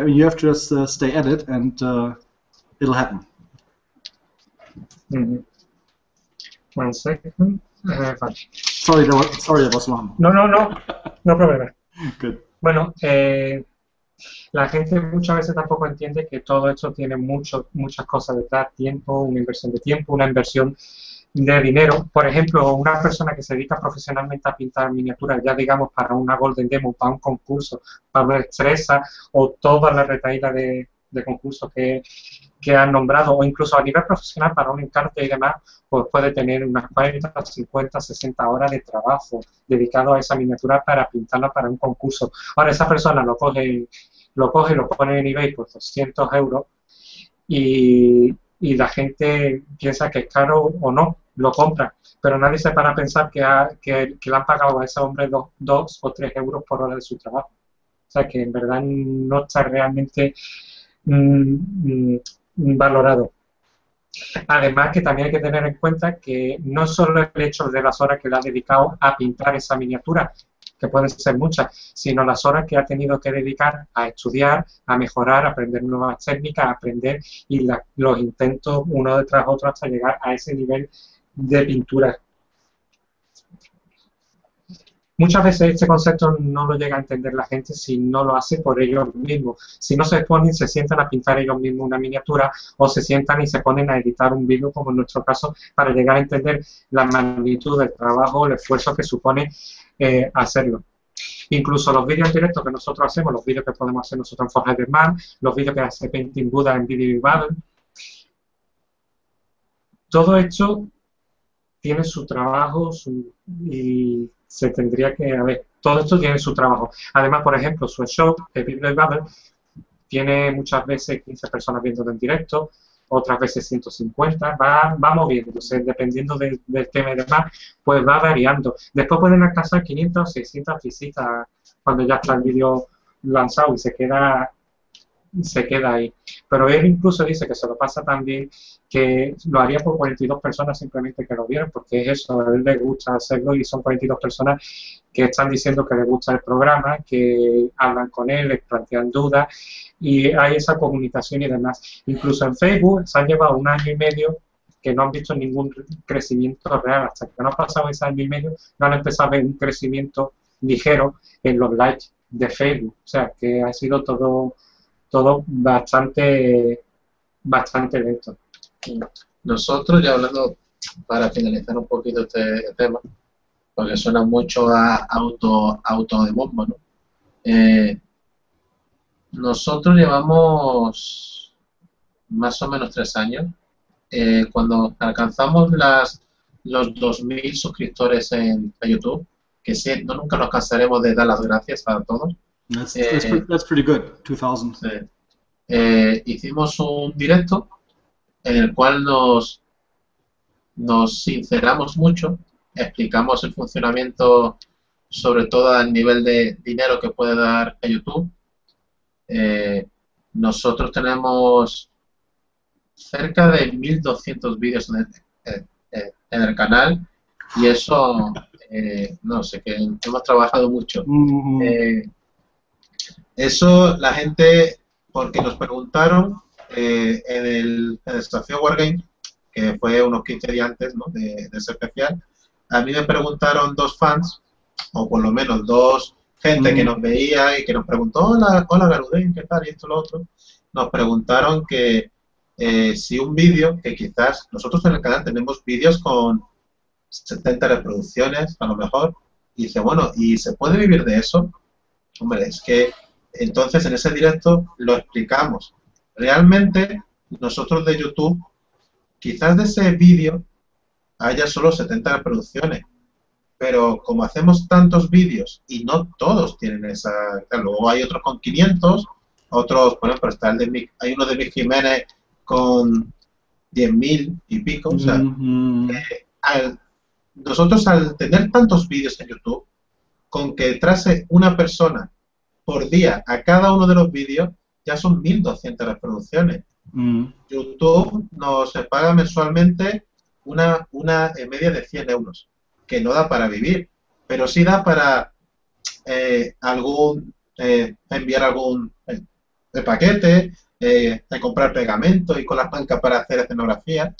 [SPEAKER 3] you have to just stay at it, and it'll happen.
[SPEAKER 1] Mm-hmm. 1 second.
[SPEAKER 3] Sorry, that was long.
[SPEAKER 1] No problema.
[SPEAKER 3] Good.
[SPEAKER 1] Bueno, la gente muchas veces tampoco entiende que todo esto tiene muchas cosas detrás, tiempo, una inversión de tiempo, una inversión de dinero. Por ejemplo, una persona que se dedica profesionalmente a pintar miniaturas, ya digamos para una Golden Demo, para un concurso, para una Estresa o toda la retaíla de concursos que han nombrado, o incluso a nivel profesional para un encarte y demás, pues puede tener unas 40, 50, 60 horas de trabajo dedicado a esa miniatura para pintarla para un concurso. Ahora esa persona lo coge y lo pone en eBay por 200 euros y la gente piensa que es caro o no, lo compra, pero nadie se para a pensar que le han pagado a ese hombre 2 o 3 euros por hora de su trabajo. O sea que en verdad no está realmente valorado. Además que también hay que tener en cuenta que no solo el hecho de las horas que le ha dedicado a pintar esa miniatura, que pueden ser muchas, sino las horas que ha tenido que dedicar a estudiar, a mejorar, a aprender nuevas técnicas, a aprender y los intentos uno detrás de otro hasta llegar a ese nivel de pintura. Muchas veces este concepto no lo llega a entender la gente si no lo hace por ellos mismos. Si no se ponen, se sientan a pintar ellos mismos una miniatura o se sientan y se ponen a editar un vídeo, como en nuestro caso, para llegar a entender la magnitud del trabajo, el esfuerzo que supone hacerlo. Incluso los vídeos directos que nosotros hacemos, los vídeos que podemos hacer nosotros en Forge de Man, los vídeos que hace Painting Buddha en Video Babel, todo esto tiene su trabajo y se tendría que, todo esto tiene su trabajo. Además, por ejemplo, su show de Video Babel tiene muchas veces 15 personas viéndolo en directo, otras veces 150, va moviéndose, dependiendo del tema y demás, pues va variando. Después pueden alcanzar 500 o 600 visitas cuando ya está el vídeo lanzado y se queda ahí. Pero él incluso dice que se lo pasa tan bien que lo haría por 42 personas simplemente que lo vieran, porque es eso, a él le gusta hacerlo y son 42 personas que están diciendo que les gusta el programa, que hablan con él, les plantean dudas y hay esa comunicación y demás. Incluso en Facebook se han llevado 1 año y medio que no han visto ningún crecimiento real. Hasta que no ha pasado ese año y medio no han empezado a ver un crecimiento ligero en los likes de Facebook. O sea que ha sido todo bastante lento.
[SPEAKER 2] Nosotros, ya hablando, para finalizar un poquito este tema, porque suena mucho a auto de bombo, ¿no? Nosotros llevamos más o menos 3 años. Cuando alcanzamos los 2000 suscriptores en YouTube, que nunca nos cansaremos de dar las gracias a todos.
[SPEAKER 3] That's pretty good, 2000.
[SPEAKER 2] Sí. Hicimos un directo en el cual nos sinceramos mucho, explicamos el funcionamiento, sobre todo al nivel de dinero que puede dar a YouTube. nosotros tenemos cerca de 1200 vídeos en el canal y eso, no sé, que hemos trabajado mucho. Eso la gente, porque nos preguntaron en el desafío Wargame, que fue unos 15 días antes, ¿no?, de ese especial, a mí me preguntaron dos fans, o por lo menos dos gente que nos veía y que nos preguntó, hola Garudén, ¿qué tal? Y esto, lo otro. Nos preguntaron que si un vídeo, que quizás nosotros en el canal tenemos vídeos con 70 reproducciones, a lo mejor, y dice, bueno, ¿y se puede vivir de eso? Hombre, es que entonces en ese directo lo explicamos. Realmente, nosotros de YouTube, quizás de ese vídeo haya solo 70 reproducciones, pero como hacemos tantos vídeos y no todos tienen esa... Claro, luego hay otros con 500, otros, por ejemplo, está el de hay uno de Mick Jiménez con 10.000 y pico, o sea, nosotros al tener tantos vídeos en YouTube, con que trase una persona por día a cada uno de los vídeos, ya son 1200 reproducciones. YouTube nos paga mensualmente una media de 100 euros, que no da para vivir, pero sí da para enviar algún paquete, de comprar pegamento y con las bancas para hacer escenografía.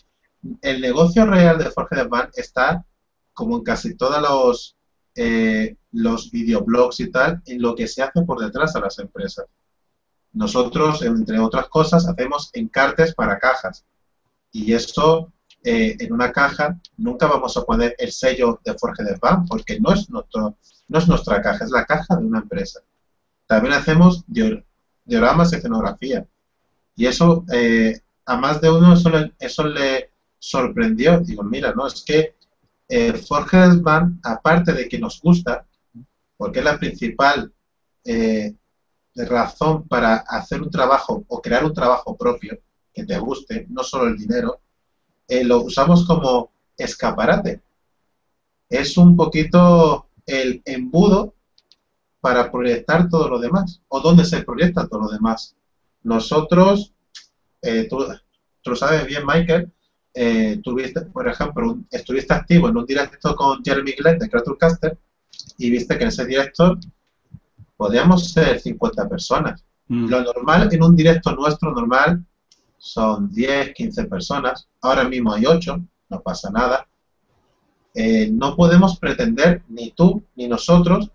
[SPEAKER 2] El negocio real de Forge the Band está, como en casi todos los videoblogs y tal, en lo que se hace por detrás a las empresas. Nosotros, entre otras cosas, hacemos encartes para cajas. Y esto, en una caja, nunca vamos a poner el sello de Forge the Band, porque no es nuestra caja, es la caja de una empresa. También hacemos dioramas y escenografía. Y eso, a más de uno, eso le sorprendió. Digo, mira, no, es que Forge the Band, aparte de que nos gusta, porque es la principal razón para hacer un trabajo o crear un trabajo propio que te guste, no solo el dinero, lo usamos como escaparate. Es un poquito el embudo para proyectar todo lo demás, o donde se proyecta todo lo demás. Nosotros, tú lo sabes bien, Michael, tuviste, por ejemplo, estuviste activo en un directo con Jeremy Glenn de Creaturecaster y viste que en ese directo podíamos ser 50 personas. Lo normal en un directo nuestro normal son 10, 15 personas. Ahora mismo hay 8, no pasa nada. No podemos pretender, ni tú ni nosotros,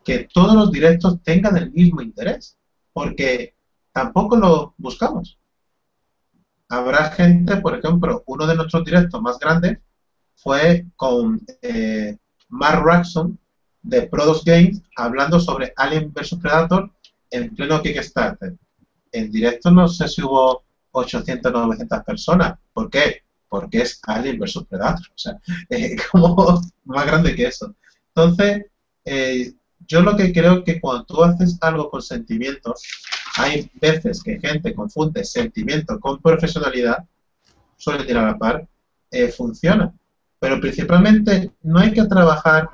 [SPEAKER 2] que todos los directos tengan el mismo interés, porque tampoco lo buscamos. Habrá gente, por ejemplo, uno de nuestros directos más grandes fue con Mark Raxon de Product Games hablando sobre Alien vs Predator en pleno Kickstarter. En directo no sé si hubo 800 o 900 personas. ¿Por qué? Porque es Alien vs Predator. O sea, como más grande que eso. Entonces, yo lo que creo que cuando tú haces algo con sentimiento, hay veces que gente confunde sentimiento con profesionalidad, suele tirar a la par, funciona. Pero principalmente no hay que trabajar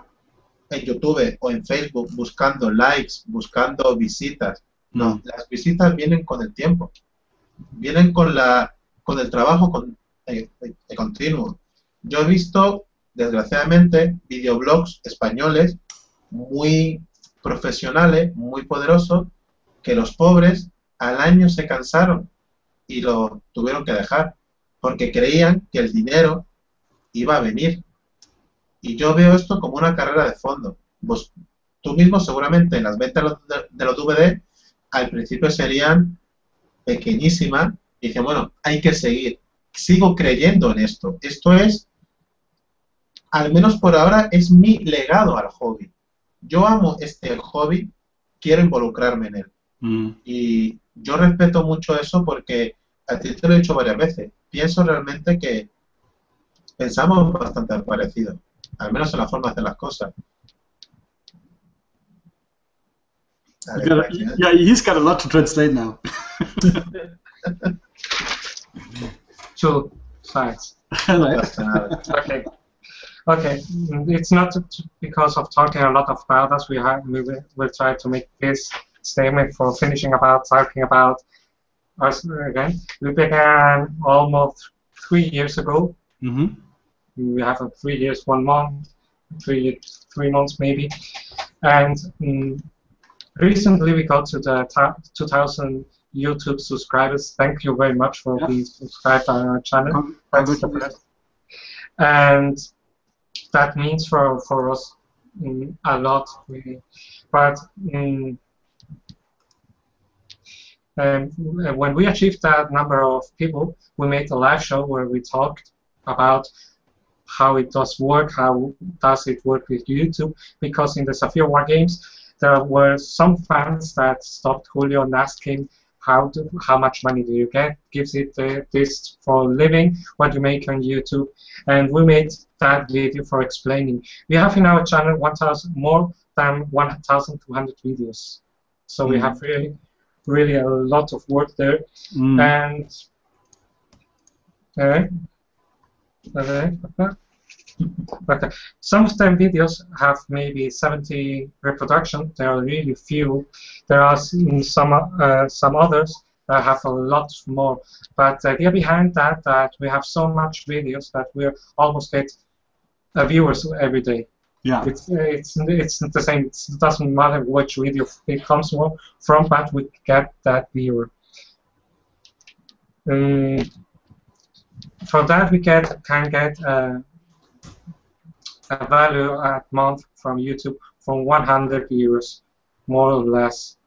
[SPEAKER 2] en YouTube o en Facebook buscando likes, buscando visitas. No, las visitas vienen con el tiempo, vienen con el trabajo continuo. Yo he visto, desgraciadamente, videoblogs españoles muy profesionales, muy poderosos, que los pobres al año se cansaron y lo tuvieron que dejar, porque creían que el dinero iba a venir. Y yo veo esto como una carrera de fondo. Pues, tú mismo seguramente en las ventas de los DVD al principio serían pequeñísimas y dicen, bueno, hay que seguir. Sigo creyendo en esto. Esto es, al menos por ahora, es mi legado al hobby. Yo amo este hobby, quiero involucrarme en él. Y yo respeto mucho eso porque a ti te lo he dicho varias veces. Pienso realmente que pensamos bastante parecido, al menos en la forma de hacer las cosas.
[SPEAKER 3] Yeah, he's got a lot to translate now.
[SPEAKER 1] Two sides. Okay. Okay. It's not because of talking a lot about us. We will try to make this statement for talking about us again. We began almost 3 years ago.
[SPEAKER 3] Mm-hmm.
[SPEAKER 1] We have 3 years, 1 month, 3 months maybe, and recently we got to the 2,000 YouTube subscribers. Thank you very much for being subscribed to our channel. That's the first. And that means for us a lot, really. But when we achieved that number of people, we made a live show where we talked about how it does work, how does it work with YouTube, because in the Sapphire War games there were some fans that stopped Julio and asked him how much money do you get, gives it this for a living, what you make on YouTube, and we made that video for explaining. We have in our channel more than 1,200 videos, so we have really a lot of work there, and okay. Some of them videos have maybe 70 reproductions. There are really few. There are some others that have a lot more. But the idea behind that we have so much videos that we almost get viewers every day.
[SPEAKER 3] Yeah.
[SPEAKER 1] It's the same. It doesn't matter which video it comes from, but we get that viewer. For that we can get a value at month from YouTube from 100 euros, more or less,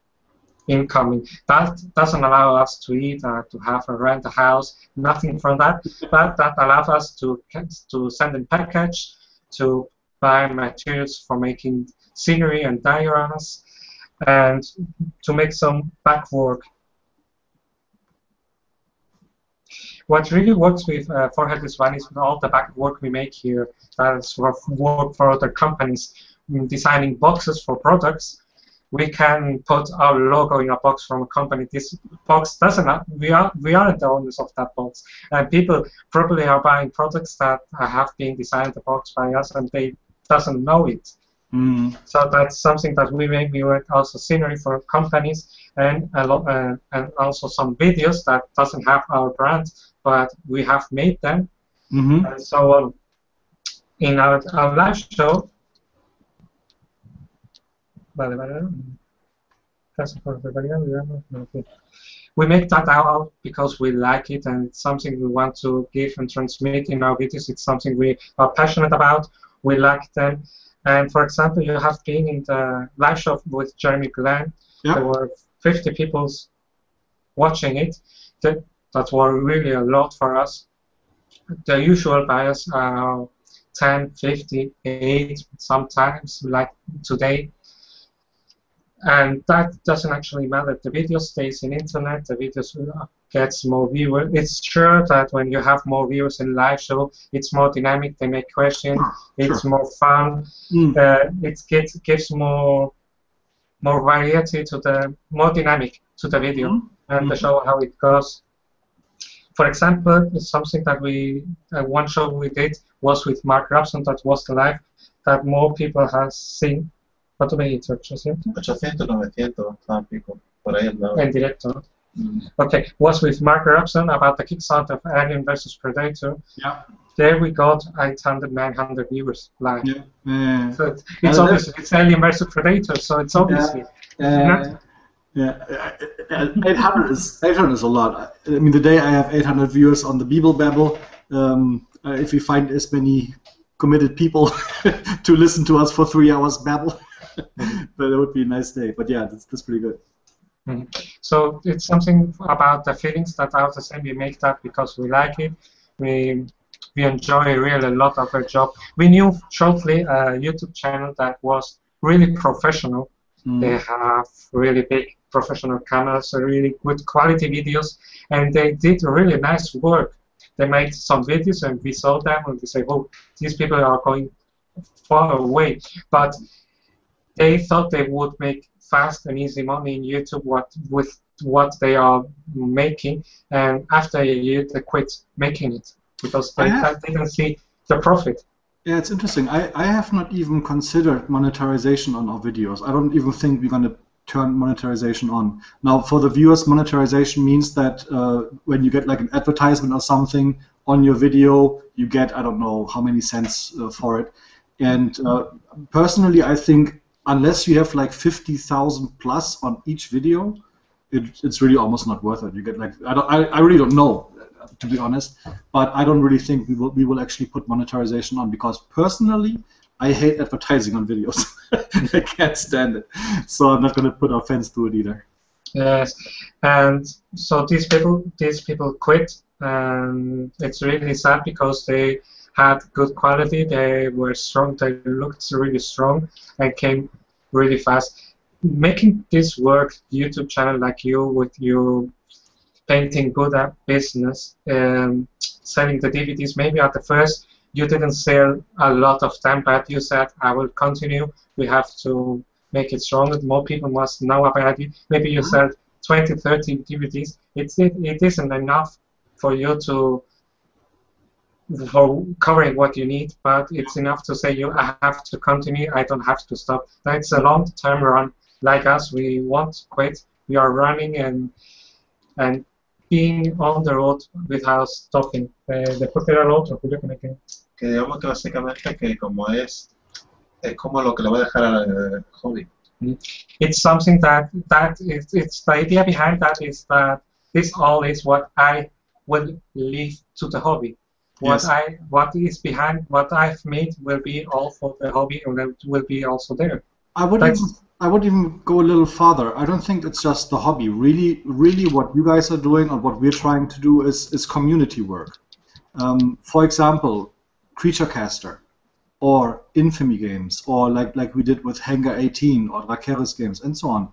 [SPEAKER 1] incoming. That doesn't allow us to eat, to rent a house, nothing from that. But that allows us to send in package, to buy materials for making scenery and dioramas, and to make some back work. What really works with Forehead is one is all the back work we make here. That's work for other companies. Designing boxes for products, we can put our logo in a box from a company. This box doesn't. We aren't the owners of that box, and people probably are buying products that have been designed the box by us, and they doesn't know it. So that's something that we make. We work also scenery for companies, and and also some videos that doesn't have our brand, but we have made them, and so on. In our live show, we make that out because we like it, and it's something we want to give and transmit in our videos. It's something we are passionate about. We like them. And for example, you have been in the live show with Jeremy Glenn. Yep. There were 50 people watching it. That were really a lot for us. The usual buyers are 10, 50, 8, sometimes, like today. And that doesn't actually matter. The video stays in internet, the videos gets more viewers. It's true that when you have more viewers in live show, it's more dynamic, they make questions, it's more fun, it gives more variety to the, more dynamic to the video and the show how it goes. For example, something that one show we did was with Mark Robson, that was the live, that more people have seen. ¿Cuánto me dijiste? 800?
[SPEAKER 2] 800, 900, pico, por ahí al lado.
[SPEAKER 1] En directo. Okay, was with Mark Robson about the Kickstarter of Alien vs Predator.
[SPEAKER 3] Yeah.
[SPEAKER 1] There we got 800, 900 viewers live.
[SPEAKER 3] Yeah.
[SPEAKER 1] So it's obviously it's Alien vs Predator, so it's obviously.
[SPEAKER 3] Yeah. 800 is a lot. I mean, today I have 800 viewers on the Bibel Babble. If we find as many committed people to listen to us for 3 hours babble, but it would be a nice day. But yeah, that's pretty good.
[SPEAKER 1] So it's something about the feelings that are the same. We make that because we like it. We enjoy really a lot of our job. We knew shortly a YouTube channel that was really professional. They have really big professional cameras, really good quality videos, and they did really nice work. They made some videos and we saw them and we say, oh, these people are going far away. But they thought they would make fast and easy money in YouTube with what they are making, and after a year they quit making it because they didn't see the profit.
[SPEAKER 3] Yeah, it's interesting. I have not even considered monetization on our videos. I don't even think we're going to turn monetization on. Now, for the viewers, monetization means that when you get like an advertisement or something on your video, you get, I don't know how many cents for it. And personally, I think unless you have like 50,000 plus on each video, it's really almost not worth it. You get like, I really don't know, to be honest, but I don't really think we will actually put monetization on, because personally, I hate advertising on videos. I can't stand it. So I'm not going to put offense to it either.
[SPEAKER 1] Yes, and so these people quit, and it's really sad because they had good quality, they were strong, they looked really strong, and came really fast. Making this work, YouTube channel like you, with your painting Buddha business, selling the DVDs, maybe at the first you didn't sell a lot of them, but you said, I will continue, we have to make it stronger, more people must know about it. Maybe you sell 20, 30 DVDs. It isn't enough for you for covering what you need, but it's enough to say I have to continue, I don't have to stop. That's a long-term run. Like us, we won't quit, we are running and being on the road without stopping. Después era lo otro, Julio, que me quedé.
[SPEAKER 2] Que digamos que básicamente que como es como lo que le va a dejar al hobby.
[SPEAKER 1] It's something it's the idea behind that is that this all is what I will leave to the hobby. What is behind what I've made will be all for the hobby, and it will be also there.
[SPEAKER 3] I would even go a little farther. I don't think it's just the hobby. Really, what you guys are doing or what we're trying to do is community work. For example, Creature Caster, or Infamy games, or like we did with Hangar 18 or Drakeris games, and so on.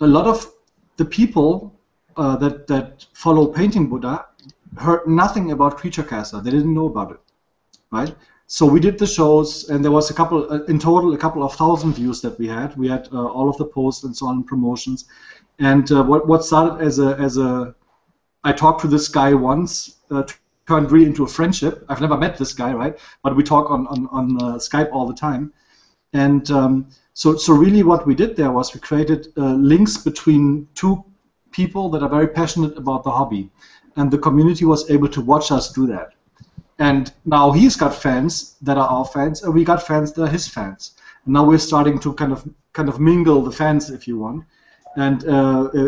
[SPEAKER 3] A lot of the people that follow Painting Buddha heard nothing about Creature Caster. They didn't know about it, right? So we did the shows, and there was in total a couple of thousand views that we had. We had all of the posts and so on, promotions, and what started as a I talked to this guy once, turned really into a friendship. I've never met this guy, right? But we talk on Skype all the time, and so really what we did there was we created links between two people that are very passionate about the hobby, and the community was able to watch us do that. And now he's got fans that are our fans, and we got fans that are his fans. And now we're starting to kind of mingle the fans, if you want. And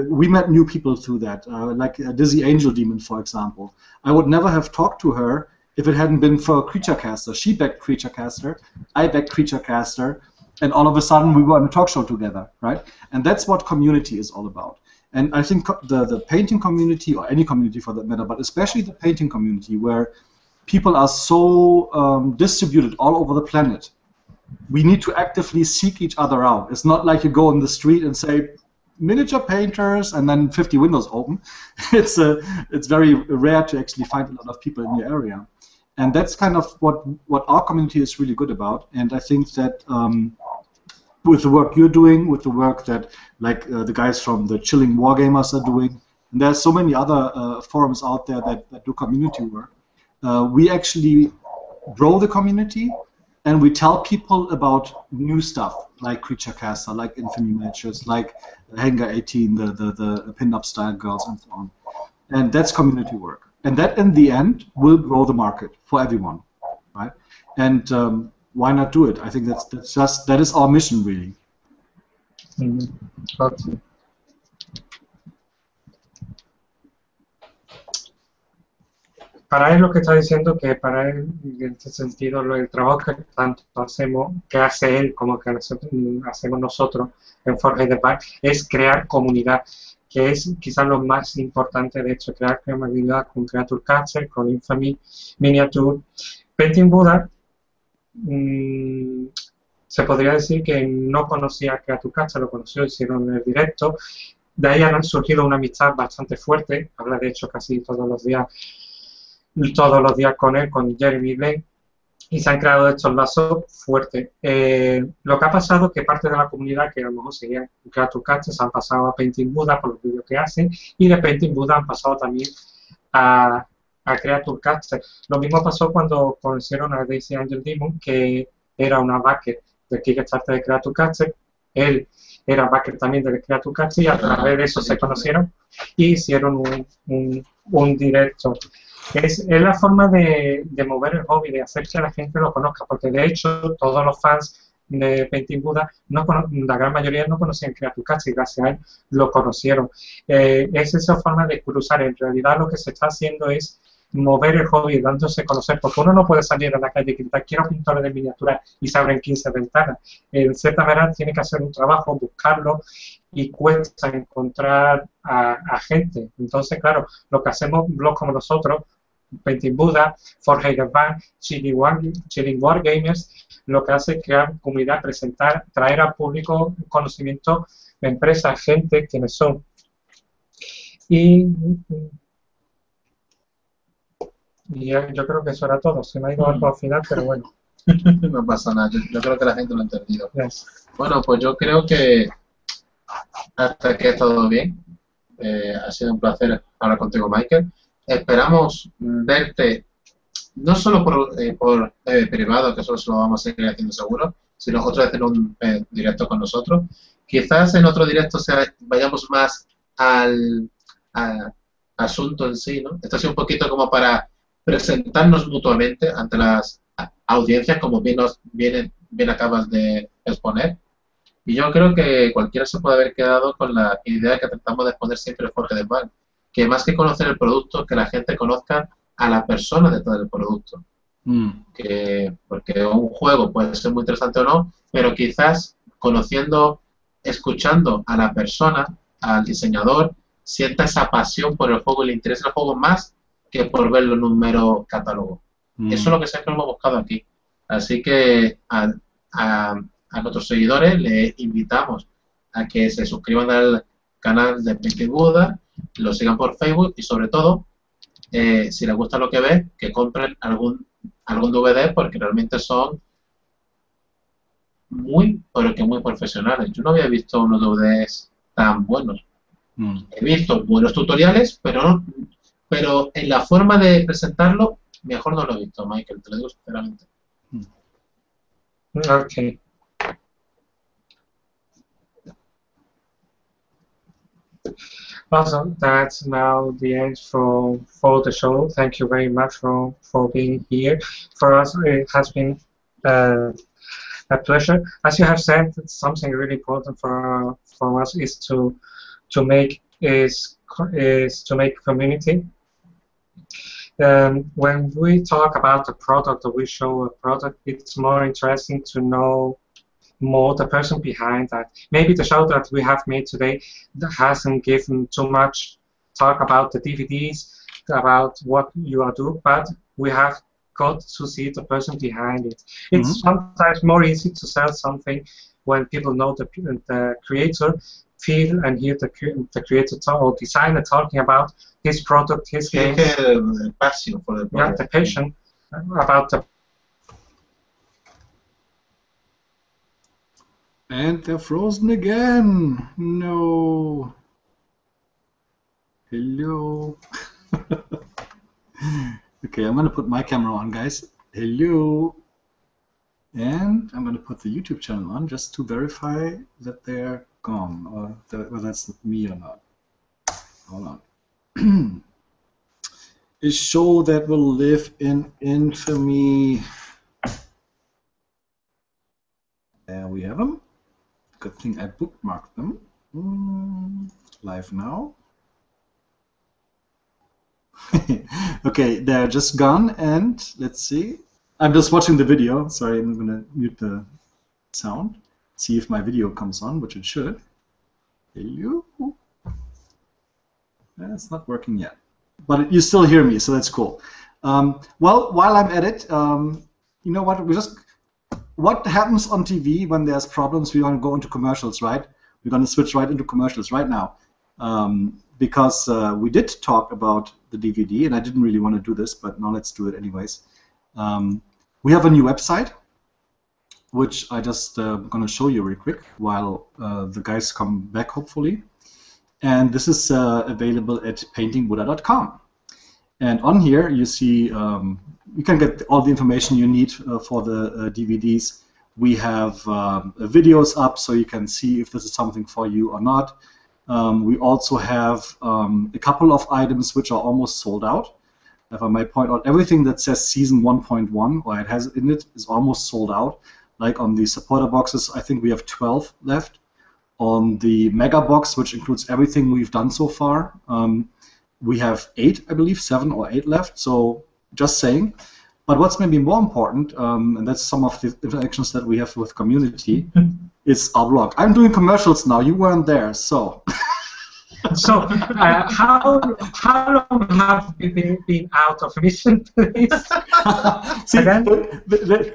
[SPEAKER 3] we met new people through that, like Dizzy Angel Demon, for example. I would never have talked to her if it hadn't been for Creature Caster. She backed Creature Caster, I backed Creature Caster, and all of a sudden we were on a talk show together, right? And that's what community is all about. And I think the painting community, or any community for that matter, but especially the painting community, where people are so distributed all over the planet, we need to actively seek each other out. It's not like you go on the street and say, miniature painters, and then 50 windows open. It's very rare to actually find a lot of people in your area. And that's kind of what our community is really good about. And I think that with the work you're doing, with the work that the guys from the Chilling Wargamers are doing, and there's so many other forums out there that do community work, we actually grow the community, and we tell people about new stuff, like Creature Caster, like Infamy Matches, like Hangar 18, the pin-up style girls, and so on. And that's community work. And that, in the end, will grow the market for everyone, right? And why not do it? I think that is our mission, really.
[SPEAKER 1] Mm-hmm. Para él lo que está diciendo, que para él, en este sentido, el trabajo que tanto hacemos, que hace él como que hacemos nosotros en Forge the Pack, es crear comunidad, que es quizás lo más importante. De hecho, crear comunidad con Creature Catcher, con Infamy, Miniature. Painting Buddha, se podría decir que no conocía a Creature Catcher, lo conoció, hicieron el directo. De ahí han surgido una amistad bastante fuerte, habla de hecho casi todos los días con él, con Jeremy Blaine, y se han creado estos lazos fuertes. Lo que ha pasado es que parte de la comunidad que a lo mejor seguía Creature Catcher se han pasado a Painting Buddha por los vídeos que hacen, y de Painting Buddha han pasado también a Creature Catcher. Lo mismo pasó cuando conocieron a Daisy Angel Demon, que era una backer del Kickstarter de Creature Catcher. Él era backer también de Crea tu Casa y a través de eso se conocieron y hicieron un directo. Es la forma de mover el hobby, de hacer que la gente lo conozca, porque de hecho todos los fans de Painting Buddha, la gran mayoría no conocían Crea tu Casa y gracias a él lo conocieron. Es esa forma de cruzar. En realidad lo que se está haciendo es mover el hobby, dándose a conocer, porque uno no puede salir a la calle y gritar quiero pintores de miniatura y se abren 15 ventanas. En cierta manera tiene que hacer un trabajo, buscarlo y cuesta encontrar a gente. Entonces, claro, lo que hacemos blogs como nosotros, Painting Buddha, Forge Band, Chilling Wargamers, lo que hace es crear comunidad, presentar, traer al público conocimiento de empresas, gente, quienes son. Y yo creo que eso era todo. Se me ha ido algo al final, pero bueno.
[SPEAKER 2] No pasa nada, yo creo que la gente lo ha entendido.
[SPEAKER 1] Yes.
[SPEAKER 2] Bueno, pues yo creo que hasta aquí ha estado bien. Ha sido un placer hablar contigo, Michael. Esperamos verte no solo por privado, que eso lo vamos a seguir haciendo seguro, sino otra vez en un directo con nosotros. Quizás en otro directo vayamos más al asunto en sí, ¿no? Esto ha sido un poquito como para presentarnos mutuamente ante las audiencias, como bien acabas de exponer. Y yo creo que cualquiera se puede haber quedado con la idea que tratamos de exponer siempre en Jorge de Val, que más que conocer el producto, que la gente conozca a la persona detrás del producto. Porque un juego puede ser muy interesante o no, pero quizás conociendo, escuchando a la persona, al diseñador, sienta esa pasión por el juego y le interesa el juego más que por verlo en un mero catálogo. Eso es lo que siempre hemos buscado aquí. Así que a nuestros seguidores les invitamos a que se suscriban al canal de Painting Buddha, lo sigan por Facebook y sobre todo, si les gusta lo que ven, que compren algún DVD porque realmente son muy profesionales. Yo no había visto unos DVDs tan buenos. He visto buenos tutoriales, pero en la forma de presentarlo, mejor no lo he visto, Michael, te lo digo sinceramente.
[SPEAKER 1] Okay. Awesome. That's now the end for the show. Thank you very much for being here. For us, it has been a pleasure. As you have said, something really important for us is to make community. When we talk about the product or we show a product, it's more interesting to know more the person behind that. Maybe the show that we have made today hasn't given too much talk about the DVDs, about what you are doing, but we have got to see the person behind it. It's sometimes more easy to sell something when people know the creator, feel and hear the creator or designer talking about his product, his game.
[SPEAKER 2] The passion for the product.
[SPEAKER 1] Yeah, the passion about the.
[SPEAKER 3] And they're frozen again. No. Hello. Okay, I'm going to put my camera on, guys. Hello. And I'm going to put the YouTube channel on just to verify that they're gone, or whether that's me or not. Hold on. A show that will live in infamy. There we have them. Good thing I bookmarked them. Live now. Okay, they're just gone, and let's see. I'm just watching the video. Sorry, I'm going to mute the sound. See if my video comes on, which it should. Hello. It's not working yet, but you still hear me, so that's cool. Well, while I'm at it, you know what? What happens on TV when there's problems? We want to go into commercials, right? We're going to switch right into commercials right now, because we did talk about the DVD, and I didn't really want to do this, but now let's do it anyways. We have a new website, which I just going to show you real quick while the guys come back, hopefully. And this is available at paintingbuddha.com. And on here, you see you can get all the information you need for the DVDs We have videos up so you can see if this is something for you or not. We also have a couple of items which are almost sold out. If I might point out, everything that says Season 1.1, or it has in it, is almost sold out. Like on the supporter boxes, I think we have 12 left. On the Mega Box, which includes everything we've done so far, we have 8, I believe, 7 or 8 left. So just saying. But what's maybe more important, and that's some of the interactions that we have with community, is our blog. I'm doing commercials now. You weren't there, so.
[SPEAKER 1] So, how long have you been out of mission, please?
[SPEAKER 3] See,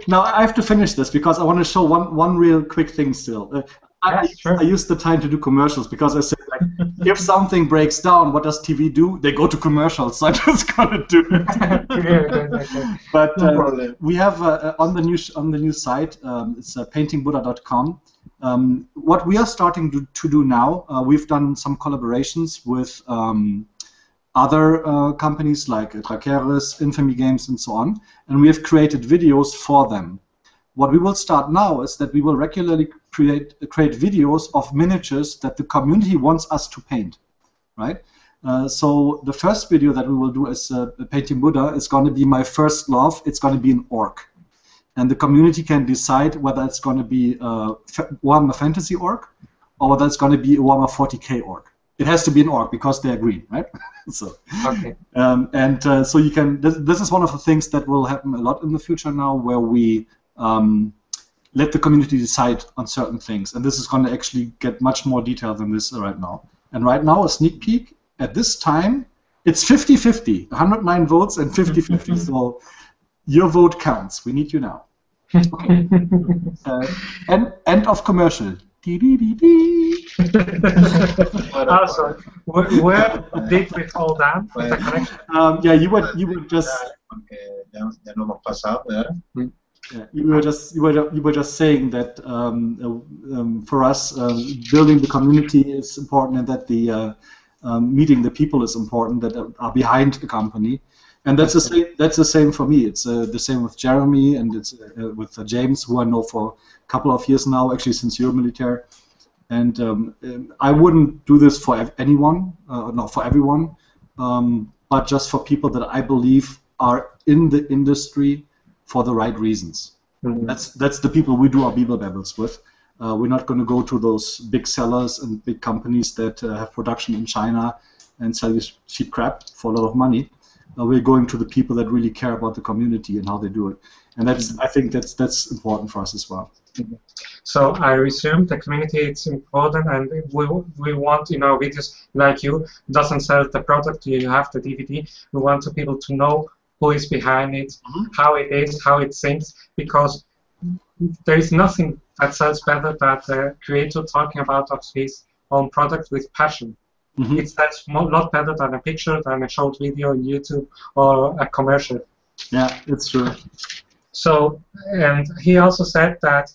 [SPEAKER 3] now I have to finish this because I want to show one real quick thing still. I use the time to do commercials because I said, like, if something breaks down, what does TV do? They go to commercials, so I'm just gonna do it. But we have on the new site, it's paintingbuddha.com. What we are starting to do now, we've done some collaborations with other companies like Trakeris, Infamy Games, and so on, and we have created videos for them. What we will start now is that we will regularly create videos of miniatures that the community wants us to paint, right? So the first video that we will do as Painting Buddha is going to be my first love. It's going to be an orc. And the community can decide whether it's going to be a Warhammer Fantasy orc or whether it's going to be a Warhammer 40k orc. It has to be an orc because they're green, right? So,
[SPEAKER 1] okay.
[SPEAKER 3] So you can. This is one of the things that will happen a lot in the future now, where we let the community decide on certain things, and this is going to actually get much more detail than this right now. And right now, a sneak peek, at this time, it's 50-50, 109 votes and 50-50, so your vote counts. We need you now. Okay. End of commercial.
[SPEAKER 1] Also, where did we fall down with the connection?
[SPEAKER 3] Yeah, you were just...
[SPEAKER 2] Ya no hemos pasado, ¿verdad?
[SPEAKER 3] Yeah, you were just saying that for us, building the community is important, and that the meeting the people is important that are behind the company, and that's the same. That's the same for me. It's the same with Jeremy, and it's with James, who I know for a couple of years now, actually since Euromilitaire. And I wouldn't do this for anyone, not for everyone, but just for people that I believe are in the industry for the right reasons. Mm-hmm. That's the people we do our Bibel Babbles with. We're not going to go to those big sellers and big companies that have production in China and sell you cheap crap for a lot of money. We're going to the people that really care about the community and how they do it, and I think that's important for us as well.
[SPEAKER 1] Mm-hmm. So I resume the community. It's important, and we want in our videos, like you, doesn't sell the product. You have the DVD. We want the people to know who is behind it, mm-hmm. how it is, how it sings, because there is nothing that sells better than the creator talking about his own product with passion. Mm-hmm. It sells a lot better than a picture, than a short video on YouTube or a commercial.
[SPEAKER 3] Yeah, it's true.
[SPEAKER 1] So, and he also said that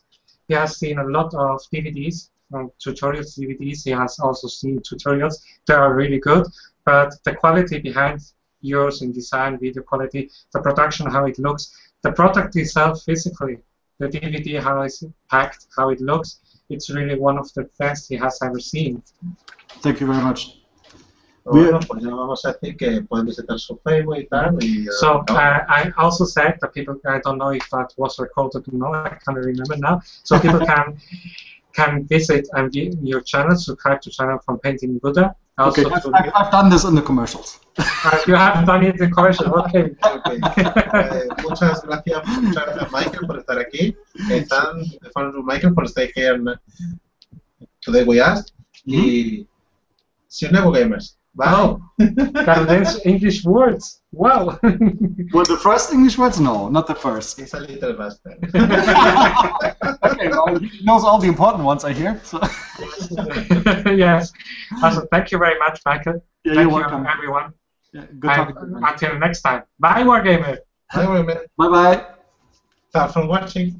[SPEAKER 1] he has seen a lot of DVDs, tutorials DVDs. He has also seen tutorials. They are really good, but the quality behind yours in design, video quality, the production, how it looks, the product itself physically, the DVD, how it's packed, how it looks, it's really one of the best he has ever seen.
[SPEAKER 3] Thank you very much.
[SPEAKER 2] Bueno, pues ya vamos a decir que pueden visitar su Facebook y tal.
[SPEAKER 1] So I also said that people, I don't know if that was recorded or not, I can't remember now. So people can visit and your channel, subscribe to channel from Painting Buddha. Also
[SPEAKER 3] okay, I've done this in the commercials.
[SPEAKER 1] You have done it in the commercial, okay.
[SPEAKER 2] Okay. Muchas gracias a Michael por estar aquí. Thank you, Michael, for staying here today with us. Y see you never, gamers. Bye.
[SPEAKER 1] Oh, Carden's English words. Wow.
[SPEAKER 3] Well, the first English words? No, not the first.
[SPEAKER 2] He's a little bastard.
[SPEAKER 3] Okay, well, he knows all the important ones, I hear. So.
[SPEAKER 1] Yes. Also, thank you very much, Michael.
[SPEAKER 3] Yeah,
[SPEAKER 1] thank
[SPEAKER 3] you're
[SPEAKER 1] you,
[SPEAKER 3] welcome.
[SPEAKER 1] everyone.
[SPEAKER 3] Yeah, good talking to you.
[SPEAKER 1] Until next time. Bye, Wargamer.
[SPEAKER 2] Bye, Wargamer.
[SPEAKER 3] Bye-bye.
[SPEAKER 2] Thanks for watching.